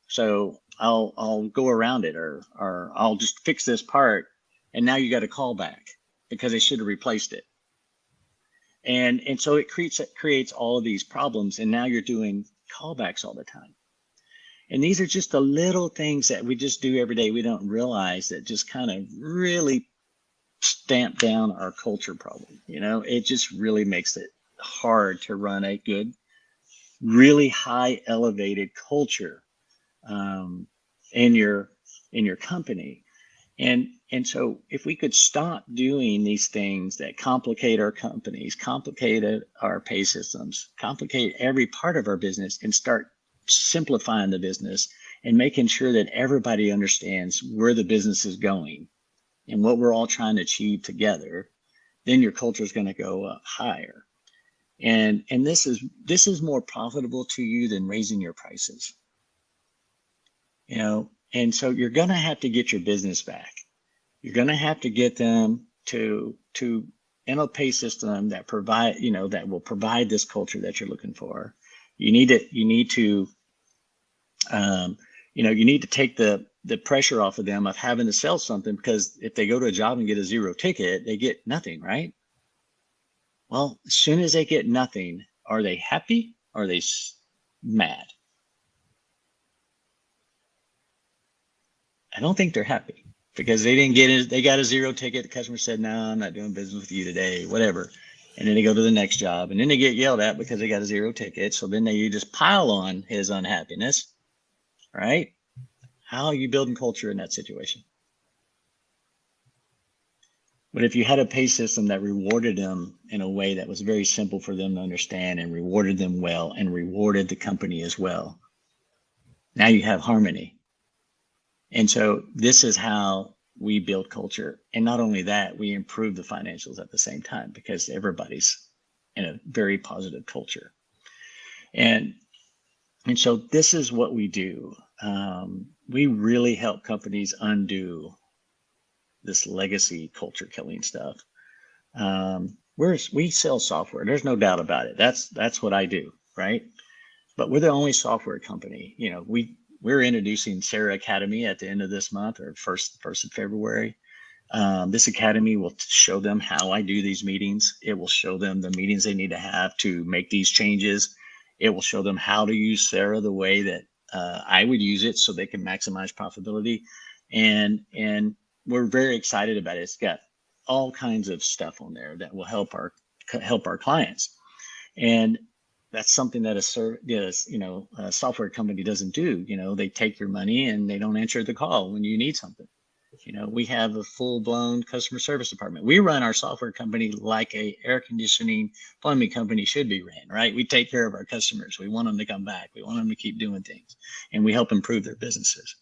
So I'll go around it, or I'll just fix this part. And now you got a callback because they should have replaced it. And so it creates all of these problems. And now you're doing callbacks all the time. And these are just the little things that we just do every day. We don't realize that just kind of really stamp down our culture problem. It just really makes it hard to run a good, really high elevated culture in your company. And so if we could stop doing these things that complicate our companies, complicate our pay systems, complicate every part of our business, and start simplifying the business and making sure that everybody understands where the business is going and what we're all trying to achieve together, then your culture is going to go up higher. And this is more profitable to you than raising your prices. And so you're going to have to get your business back. You're going to have to get them to in a pay system that that will provide this culture that you're looking for. You need to take the pressure off of them of having to sell something, because if they go to a job and get a zero ticket, they get nothing, right? Well, as soon as they get nothing, are they happy? Or are they mad? I don't think they're happy, because they didn't get it. They got a zero ticket. The customer said, no, I'm not doing business with you today, whatever. And then they go to the next job, and then they get yelled at because they got a zero ticket. So then you just pile on his unhappiness, right? How are you building culture in that situation? But if you had a pay system that rewarded them in a way that was very simple for them to understand, and rewarded them well, and rewarded the company as well, now you have harmony. And so this is how we build culture. And not only that, we improve the financials at the same time, because everybody's in a very positive culture. And so this is what we do. We really help companies undo this legacy culture killing stuff. We sell software. There's no doubt about it. That's what I do, right? But we're the only software company. You know, we're introducing Sera Academy at the end of this month, or first of February. This academy will show them how I do these meetings. It will show them the meetings they need to have to make these changes. It will show them how to use Sera the way that I would use it, so they can maximize profitability. And we're very excited about it. It's got all kinds of stuff on there that will help our clients. And that's something that a software company doesn't do. You know, they take your money and they don't answer the call when you need something. You know, we have a full-blown customer service department. We run our software company like a air conditioning plumbing company should be ran, right? We take care of our customers. We want them to come back. We want them to keep doing things, and we help improve their businesses.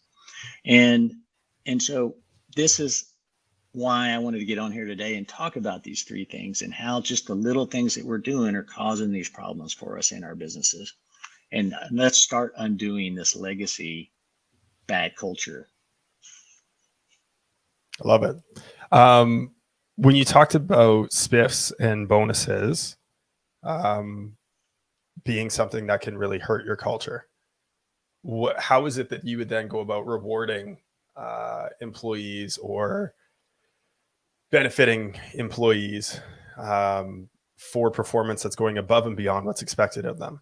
And so this is why I wanted to get on here today and talk about these three things, and how just the little things that we're doing are causing these problems for us in our businesses. And let's start undoing this legacy bad culture. I love it. When you talked about spiffs and bonuses being something that can really hurt your culture, how is it that you would then go about rewarding employees or benefiting employees for performance that's going above and beyond what's expected of them?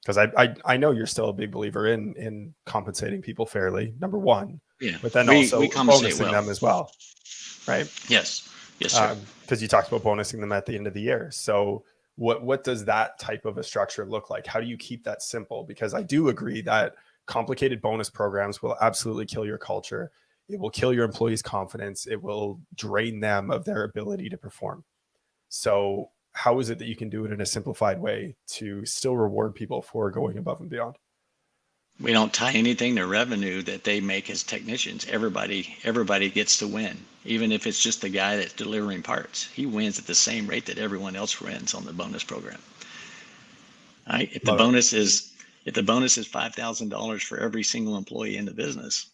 Because I know you're still a big believer in compensating people fairly, number one, but then also bonusing them as well, right? Yes, sir. Because you talked about bonusing them at the end of the year. So what does that type of a structure look like? How do you keep that simple? Because I do agree that complicated bonus programs will absolutely kill your culture. It will kill your employees' confidence. It will drain them of their ability to perform. So how is it that you can do it in a simplified way to still reward people for going above and beyond? We don't tie anything to revenue that they make as technicians. Everybody gets to win, even if it's just the guy that's delivering parts. He wins at the same rate that everyone else wins on the bonus program. All right? If the bonus is $5,000 for every single employee in the business,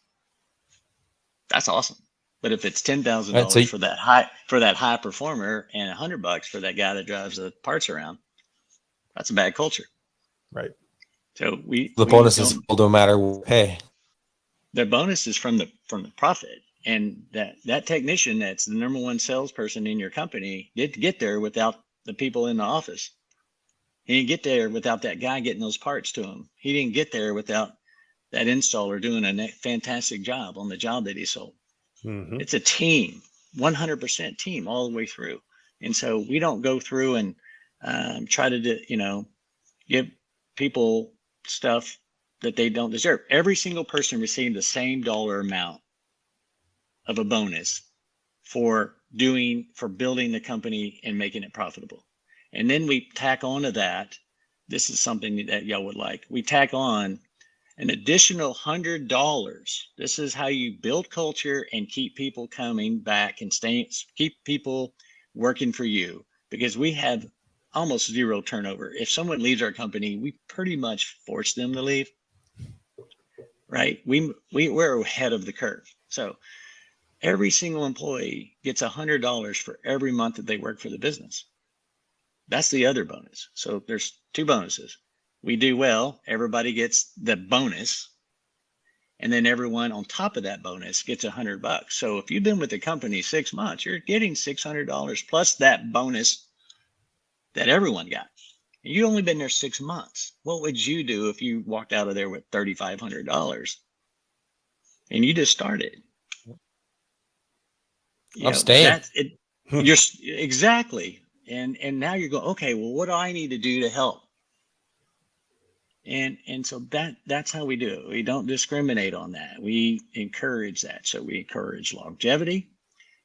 that's awesome. But if it's $10,000 for that high performer and $100 for that guy that drives the parts around, that's a bad culture. Right. So the bonuses don't matter. Hey, the bonus is from the profit, and that technician that's the number one salesperson in your company didn't get there without the people in the office. He didn't get there without that guy getting those parts to him. He didn't get there without that installer doing a fantastic job on the job that he sold. Mm-hmm. It's a team, 100% team all the way through. And so we don't go through and try to give people stuff that they don't deserve. Every single person received the same dollar amount of a bonus for building the company and making it profitable. And then we tack on to that. This is something that y'all would like. We tack on an additional $100. This is how you build culture and keep people coming back and keep people working for you, because we have almost zero turnover. If someone leaves our company, we pretty much force them to leave, right? We're ahead of the curve. So every single employee gets $100 for every month that they work for the business. That's the other bonus. So there's two bonuses. We do well, everybody gets the bonus, and then everyone on top of that bonus gets $100. So if you've been with the company 6 months, you're getting $600 plus that bonus that everyone got. And you've only been there 6 months. What would you do if you walked out of there with $3,500 and you just started? I'm staying. You're exactly. And now you're going, okay, well, what do I need to do to help? And so that's how we do it. We don't discriminate on that. We encourage that. So we encourage longevity.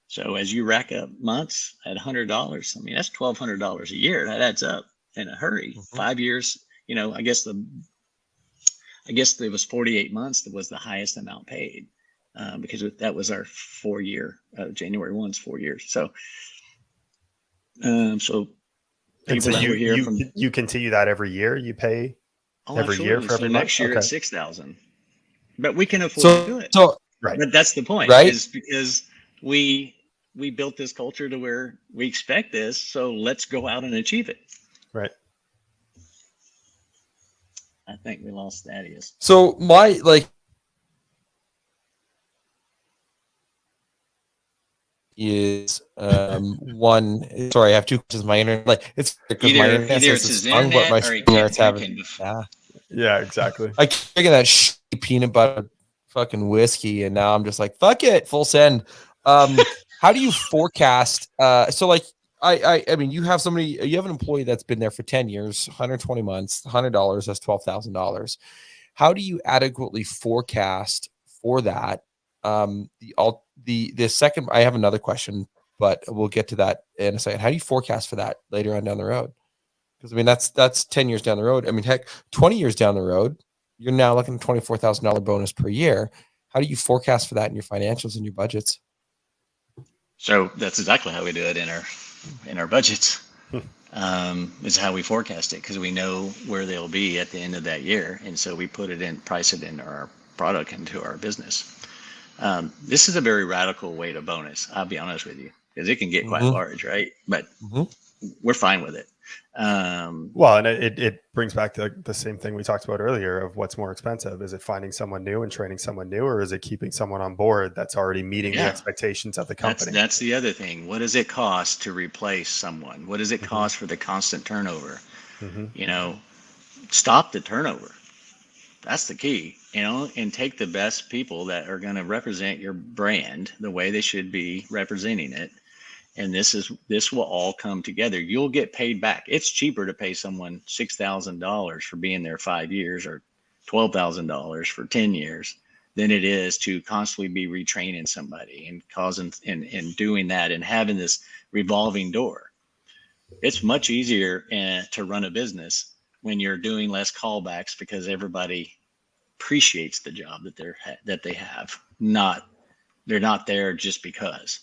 So as you rack up months at $100, I mean, that's $1,200 a year. That adds up in a hurry. Mm-hmm. 5 years, I guess it was 48 months that was the highest amount paid, because that was our 4 year, January 1's 4 years. So people that were here you continue that every year, you pay every year for every month? Next year it's $6,000, but we can afford to do it. So right. But that's the point, right? Is because we built this culture to where we expect this, so let's go out and achieve it. Right. I think we lost Thaddeus. So my is one. Sorry, I have two questions. My internet, it's because my Either internet it's says his it's strong, but my internet or he screen kept it's having. drinking. Yeah, exactly. I keep drinking that shitty peanut butter fucking whiskey, and now I'm just like, fuck it, full send. How do you forecast? So like, I mean, you have an employee that's been there for 10 years, 120 months, $100, that's $12,000. How do you adequately forecast for that? The second, I have another question, but we'll get to that in a second. How do you forecast for that later on down the road? Because I mean, that's 10 years down the road. I mean, heck, 20 years down the road, you're now looking at $24,000 bonus per year. How do you forecast for that in your financials and your budgets? So that's exactly how we do it in our budgets. Is how we forecast it, because we know where they'll be at the end of that year, and so we price it into our product, into our business. This is a very radical way to bonus. I'll be honest with you, because it can get quite large, right? But we're fine with it. Well, and it brings back to the same thing we talked about earlier of what's more expensive. Is it finding someone new and training someone new, or is it keeping someone on board that's already meeting the expectations of the company? That's the other thing. What does it cost to replace someone? What does it cost for the constant turnover? You know, stop the turnover. That's the key, you know, and take the best people that are going to represent your brand the way they should be representing it. And this will all come together. You'll get paid back. It's cheaper to pay someone $6,000 for being there 5 years, or $12,000 for 10 years, than it is to constantly be retraining somebody and and doing that and having this revolving door. It's much easier to run a business when you're doing less callbacks, because everybody appreciates the job that they have. They're not there just because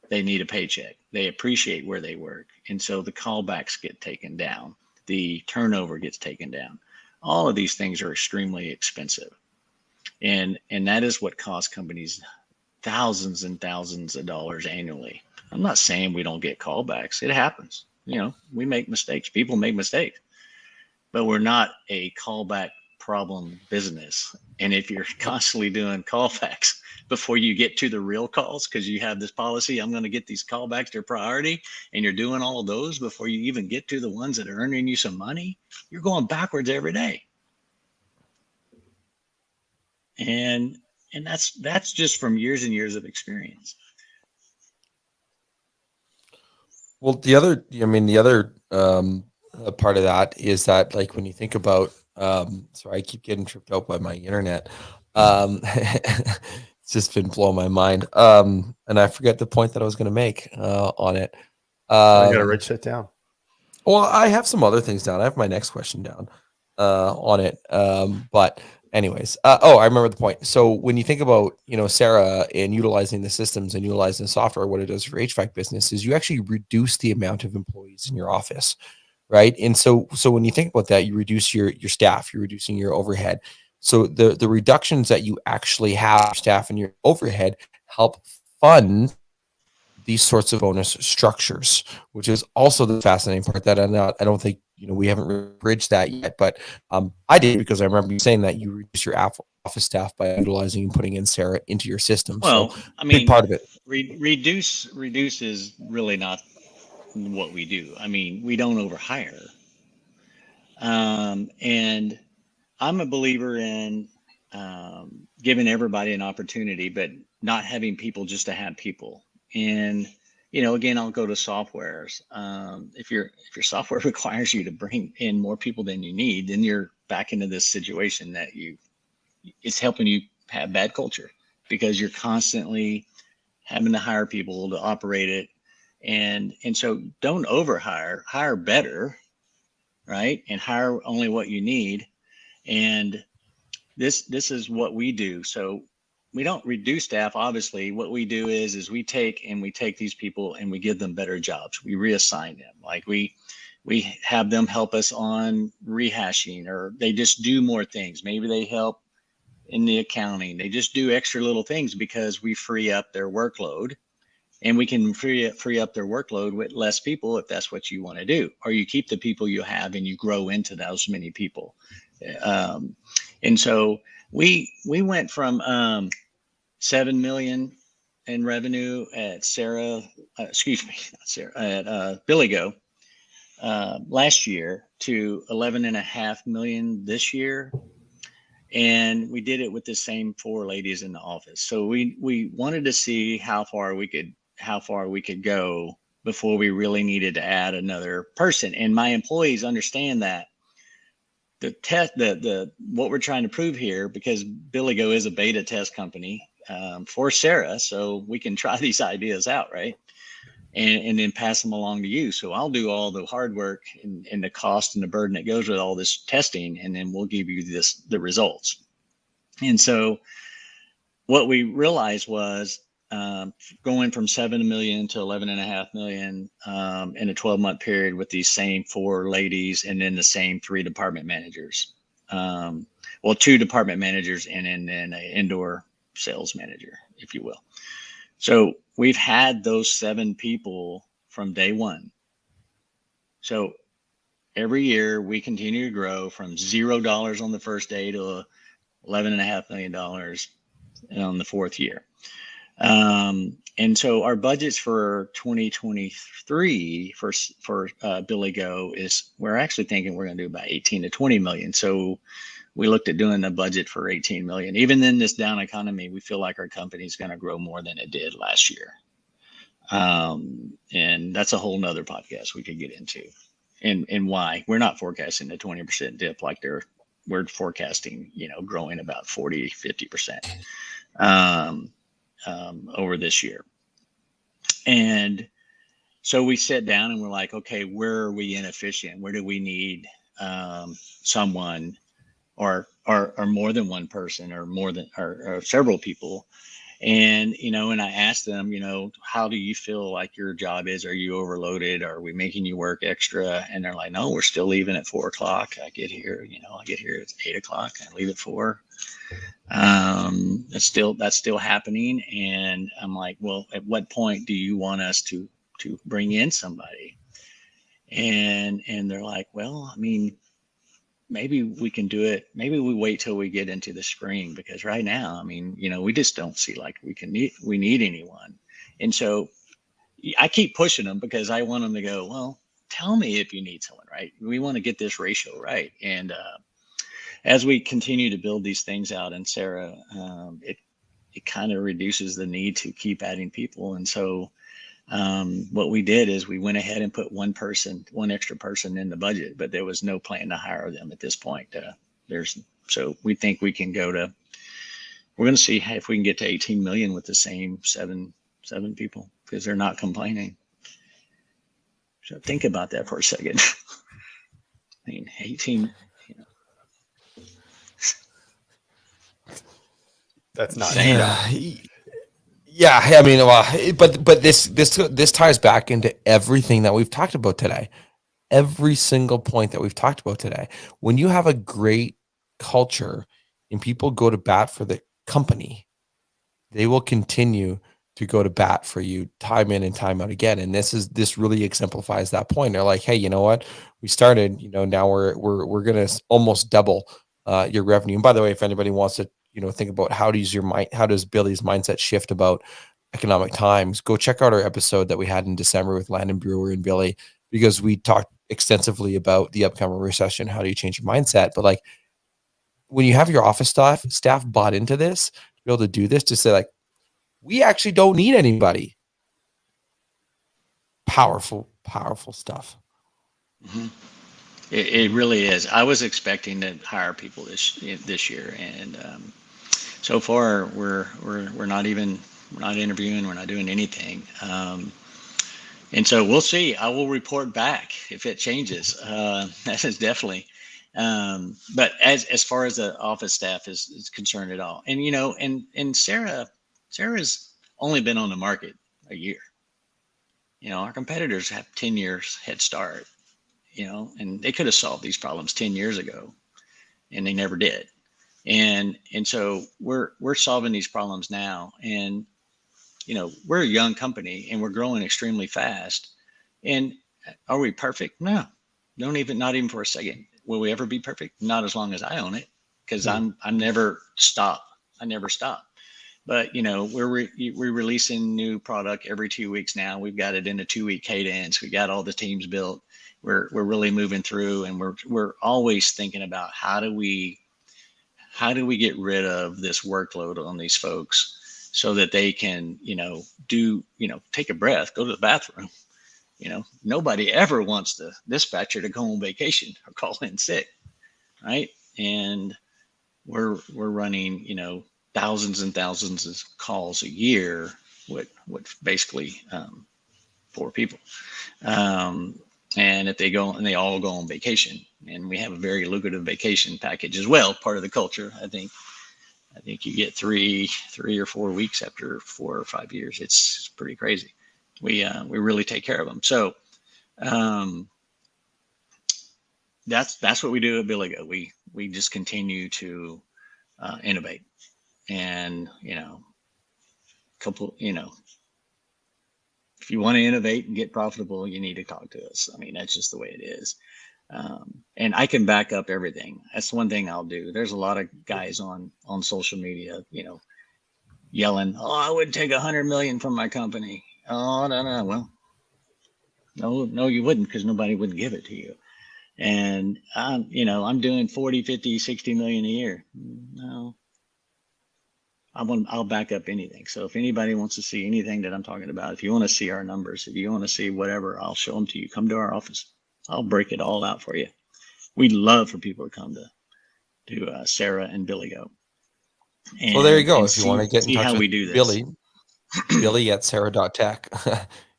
they need a paycheck. They appreciate where they work. And so the callbacks get taken down. The turnover gets taken down. All of these things are extremely expensive. And that is what costs companies thousands and thousands of dollars annually. I'm not saying we don't get callbacks. It happens. You know, we make mistakes. People make mistakes. But we're not a callback problem business. And if you're constantly doing callbacks before you get to the real calls, because you have this policy, I'm going to get these callbacks, their priority, and you're doing all of those before you even get to the ones that are earning you some money, you're going backwards every day. And that's just from years and years of experience. Well, the other part of that is that, like, when you think about, sorry, I keep getting tripped out by my internet. It's just been blowing my mind. And I forget the point that I was going to make on it. I got to write shit down. Well, I have some other things down. I have my next question down on it. But anyways, I remember the point. So when you think about, Sera and utilizing the systems and utilizing the software, what it does for HVAC business is you actually reduce the amount of employees in your office, right? And so when you think about that, you reduce your staff, you're reducing your overhead. So the reductions that you actually have staff and your overhead help fund these sorts of bonus structures, which is also the fascinating part that I don't think, we haven't bridged that yet, but I did, because I remember you saying that you reduce your office staff by utilizing and putting in Sera into your system. Well, so I mean, big part of it. Reduce is really not what we do. I mean, we don't overhire. And I'm a believer in giving everybody an opportunity, but not having people just to have people. And, again, I'll go to softwares. If your software requires you to bring in more people than you need, then you're back into this situation that it's helping you have bad culture, because you're constantly having to hire people to operate it. And so don't overhire, hire better, right? And hire only what you need. And this is what we do. So we don't reduce staff. Obviously, what we do is we take these people and we give them better jobs. We reassign them. Like we have them help us on rehashing, or they just do more things. Maybe they help in the accounting. They just do extra little things because we free up their workload. and we can free up their workload with less people if that's what you want to do, or you keep the people you have and you grow into those many people. And so we went from 7 million in revenue at Sera, not Sera, at BillyGo last year to 11.5 million this year. And we did it with the same 4 ladies in the office. So we wanted to see how far we could go before we really needed to add another person. And my employees understand that what we're trying to prove here, because BillyGo is a beta test company for Sera, so we can try these ideas out, right? And then pass them along to you. So I'll do all the hard work and the cost and the burden that goes with all this testing, and then we'll give you the results. And so what we realized was going from 7 million to 11.5 million in a 12-month period with these same 4 ladies, and then the same 3 department managers. 2 department managers and then an indoor sales manager, if you will. So we've had those 7 people from day one. So every year we continue to grow from $0 on the first day to $11.5 million on the 4th year. And so our budgets for 2023 for BillyGo is, we're actually thinking we're going to do about 18 to 20 million. So we looked at doing a budget for 18 million. Even in this down economy, we feel like our company is going to grow more than it did last year. And that's a whole nother podcast we could get into, and why we're not forecasting a 20% dip like we're forecasting, growing about 40, 50% over this year. And so we sat down and we're like, okay, where are we inefficient? Where do we need someone or more than one person or several people? And, and I asked them, how do you feel like your job is? Are you overloaded? Are we making you work extra? And they're like, no, we're still leaving at 4 o'clock. I get here at 8 o'clock. I leave at 4. That's still happening. And I'm like, well, at what point do you want us to bring in somebody? And they're like, well, I mean, maybe we can do it. Maybe we wait till we get into the spring, because right now, I mean, we just don't see like we need anyone. And so I keep pushing them because I want them to go, well, tell me if you need someone, right? We want to get this ratio right. And as we continue to build these things out in Sera, it kind of reduces the need to keep adding people. And so what we did is we went ahead and put one extra person in the budget, but there was no plan to hire them at this point. So we think we can we're going to see if we can get to 18 million with the same seven people, because they're not complaining. So think about that for a second. I mean, 18, That's not. Yeah, I mean, but this ties back into everything that we've talked about today. Every single point that we've talked about today. When you have a great culture and people go to bat for the company, they will continue to go to bat for you time in and time out again. And this really exemplifies that point. They're like, hey, you know what? We started, now we're gonna almost double your revenue. And by the way, if anybody wants to think about how does Billy's mindset shift about economic times, go check out our episode that we had in December with Landon Brewer and Billy, because we talked extensively about the upcoming recession. How do you change your mindset? But like, when you have your office staff bought into this, to be able to do this, to say like, we actually don't need anybody. Powerful stuff. Mm-hmm. It really is. I was expecting to hire people this year, and so far we're not interviewing, we're not doing anything, and so we'll see. I will report back if it changes. That is definitely. But as far as the office staff is concerned at all, and Sera's only been on the market a year. Our competitors have 10 years head start. And they could have solved these problems 10 years ago, and they never did. And so we're solving these problems now. And, we're a young company and we're growing extremely fast. And are we perfect? No, not even for a second. Will we ever be perfect? Not as long as I own it, because I never stop. I never stop. But we're releasing new product every 2 weeks now. We've got it in a 2-week cadence. We got all the teams built. We're really moving through, and we're always thinking about how do we get rid of this workload on these folks so that they can take a breath, go to the bathroom. Nobody ever wants the dispatcher to go on vacation or call in sick, right? And we're running thousands and thousands of calls a year with basically 4 people. And if they all go on vacation, and we have a very lucrative vacation package as well, part of the culture. I think you get 3 or 4 weeks after 4 or 5 years. It's pretty crazy. We really take care of them. So that's what we do at BillyGo. We just continue to innovate. And if you want to innovate and get profitable, you need to talk to us. I mean, that's just the way it is. And I can back up everything. That's one thing I'll do. There's a lot of guys on social media, yelling, "Oh, I would take 100 million from my company." Oh, no. Well, no, you wouldn't, because nobody would give it to you. And I'm doing 40, 50, 60 million a year. No. I'll back up anything. So if anybody wants to see anything that I'm talking about, if you want to see our numbers, if you want to see whatever, I'll show them to you. Come to our office. I'll break it all out for you. We'd love for people to come to Sera and BillyGo. Well, there you go. If you want to get in touch how with we do this. Billy at Sera.tech.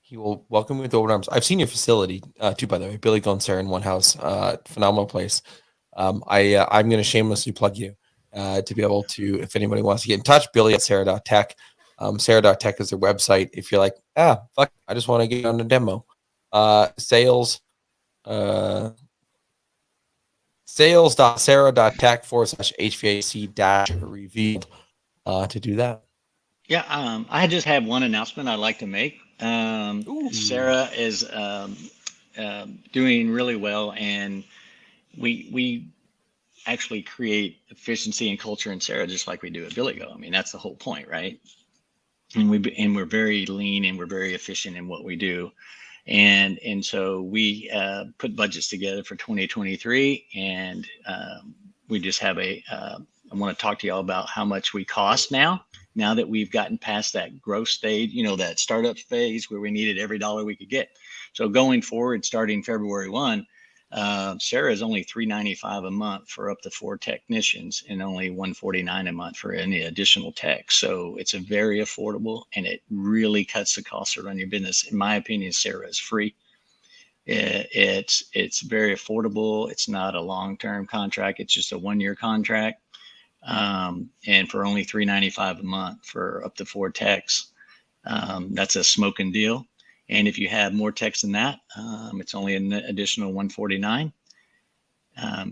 He will welcome you with open arms. I've seen your facility too, by the way. BillyGo and Sera in one house. Phenomenal place. I'm going to shamelessly plug you to be able to, if anybody wants to get in touch, Billy at Sera.tech. Sera.tech is their website. If you're like, fuck, I just want to get on a demo. sales.sera.tech/HVAC-revealed to do that. Yeah, I just have one announcement I'd like to make. Sera is doing really well, and we actually create efficiency and culture in Sera just like we do at BillyGo. I mean, that's the whole point, right? And we're very lean and we're very efficient in what we do. And so we put budgets together for 2023, and we just have I want to talk to y'all about how much we cost now that we've gotten past that growth stage, that startup phase where we needed every dollar we could get. So going forward, starting February 1, Sera is only $395 a month for up to 4 technicians, and only $149 a month for any additional tech. So it's a very affordable, and it really cuts the cost to run your business. In my opinion, Sera is free. It's very affordable. It's not a long-term contract. It's just a 1-year contract. And for only $395 a month for up to 4 techs, that's a smoking deal. And if you have more techs than that, it's only an additional $149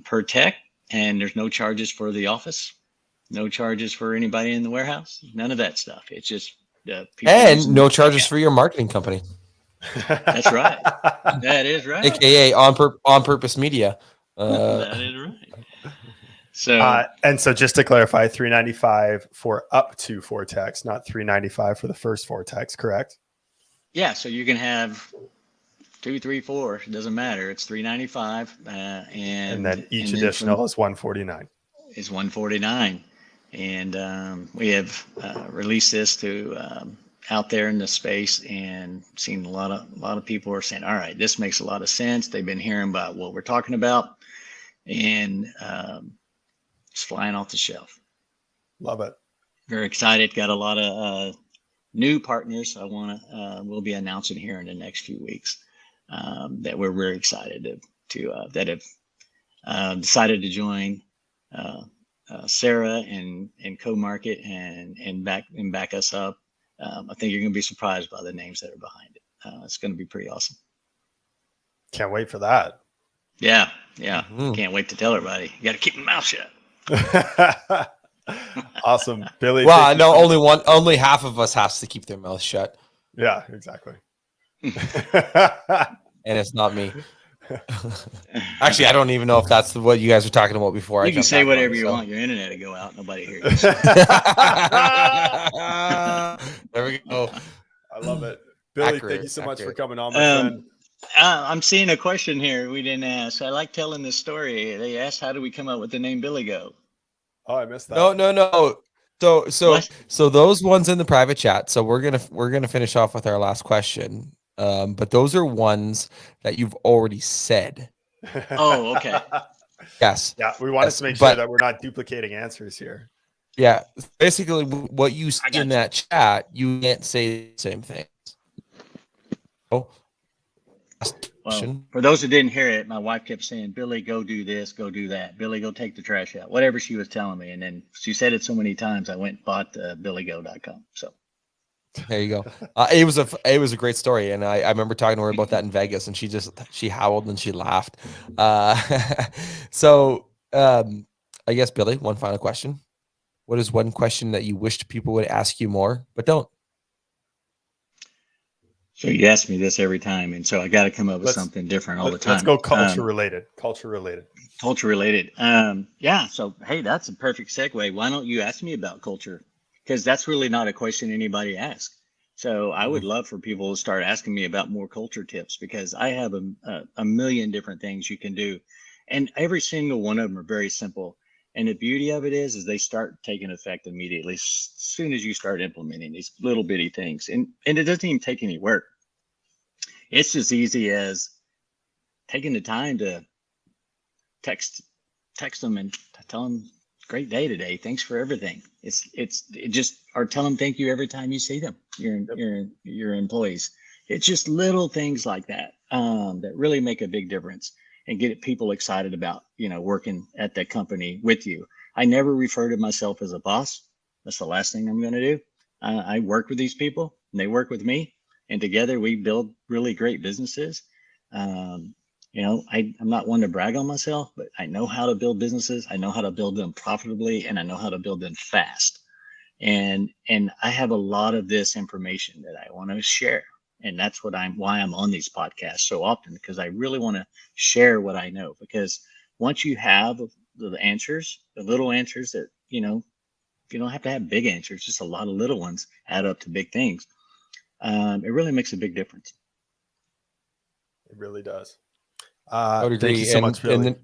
per tech. And there's no charges for the office, no charges for anybody in the warehouse, none of that stuff. It's just and no charges for your marketing company. That's right. That is right. AKA on purpose media. That is right. So and so just to clarify, $395 for up to 4 techs, not $395 for the first 4 techs, correct? Yeah, so you can have 2, 3, 4. It doesn't matter. It's $395, and then each additional is $149. Is $149, and we have released this to out there in the space, and seen a lot of people are saying, "All right, this makes a lot of sense." They've been hearing about what we're talking about, and it's flying off the shelf. Love it. Very excited. Got a lot of new partners we'll be announcing here in the next few weeks that we're very excited to that have decided to join Sera and co-market and back us up. I think you're going to be surprised by the names that are behind it. It's going to be pretty awesome. Can't wait for that. Yeah. Mm-hmm. Can't wait to tell everybody. You got to keep your mouth shut. Awesome, Billy. Well, thank I you know so much. only half of us has to keep their mouth shut, Yeah, exactly. and it's not me. Actually, I don't even know if that's what you guys were talking about before I You can jumped say back on. whatever you So. want. Your internet will go out. Nobody hears you. So. There we go. I love it, Billy. Thank you so much for coming on, my friend. I'm seeing a question here we didn't ask. I like telling this story. They asked, "How do we come up with the name BillyGo?" Oh, I missed that. No. What? So those ones in the private chat. So we're gonna finish off with our last question. But those are ones that you've already said. Oh, okay. Yes. Yeah, we wanted to make sure that we're not duplicating answers here. Yeah. Basically, what you see in you. that chat, you can't say the same thing. Oh. Well, for those who didn't hear it, my wife kept saying, "Billy, go do this, go do that. Billy, go take the trash out." Whatever she was telling me, and then she said it so many times, I went and bought BillyGo.com. So there you go. It was a great story, and I remember talking to her about that in Vegas, and she howled and she laughed. So I guess, Billy, one final question. What is one question that you wished people would ask you more but don't? So you ask me this every time, and so I got to come up with something different all the time. Let's go culture related. Culture related. Culture related. Yeah. So hey, that's a perfect segue. Why don't you ask me about culture? Because that's really not a question anybody asks. So I would love for people to start asking me about more culture tips, because I have a million different things you can do, and every single one of them are very simple. And the beauty of it is they start taking effect immediately as soon as you start implementing these little bitty things. And it doesn't even take any work. It's just easy as taking the time to text them and tell them, "Great day today. Thanks for everything." Or tell them thank you every time you see them, your employees. It's just little things like that that really make a big difference and get people excited about, working at that company with you. I never refer to myself as a boss. That's the last thing I'm going to do. I work with these people and they work with me, and together we build really great businesses. I'm not one to brag on myself, but I know how to build businesses. I know how to build them profitably, and I know how to build them fast. And I have a lot of this information that I want to share. And that's why I'm on these podcasts so often, because I really want to share what I know. Because once you have the answers, the little answers that, you don't have to have big answers, just a lot of little ones add up to big things. It really makes a big difference. It really does. I would agree. Thank you so much, Billy.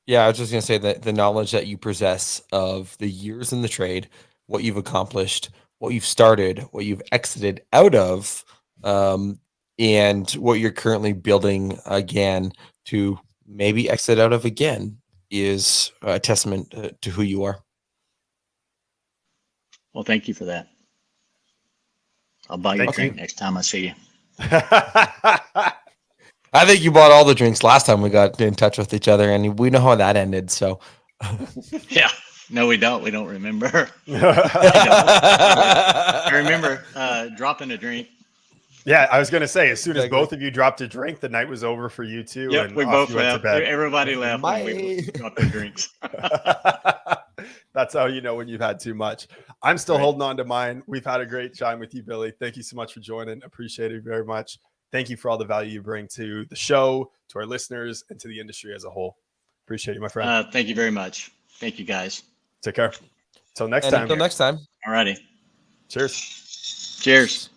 I was just going to say that the knowledge that you possess of the years in the trade, what you've accomplished, what you've started, what you've exited out of, and what you're currently building again to maybe exit out of again, is a testament to who you are. Well, thank you for that. I'll buy you a drink next time I see you. I think you bought all the drinks last time we got in touch with each other, and we know how that ended. So, yeah, no, we don't. We don't remember. I remember dropping a drink. Yeah, I was going to say, as soon as both of you dropped a drink, the night was over for you too. Yep, and we both went left. to bed. Everybody left when we dropped our drinks. That's how you know when you've had too much. I'm still holding on to mine. We've had a great time with you, Billy. Thank you so much for joining. Appreciate it very much. Thank you for all the value you bring to the show, to our listeners, and to the industry as a whole. Appreciate you, my friend. Thank you very much. Thank you, guys. Take care. Until next time. Until next time. All righty. Cheers. Cheers.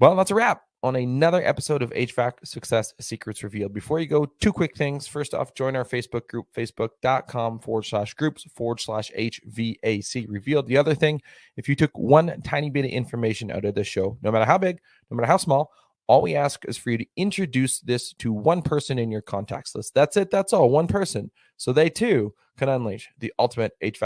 Well, that's a wrap on another episode of HVAC Success Secrets Revealed. Before you go, two quick things. First off, join our Facebook group, facebook.com/groups/HVAC Revealed. The other thing, if you took one tiny bit of information out of this show, no matter how big, no matter how small, all we ask is for you to introduce this to one person in your contacts list. That's it. That's all. One person. So they too can unleash the ultimate HVAC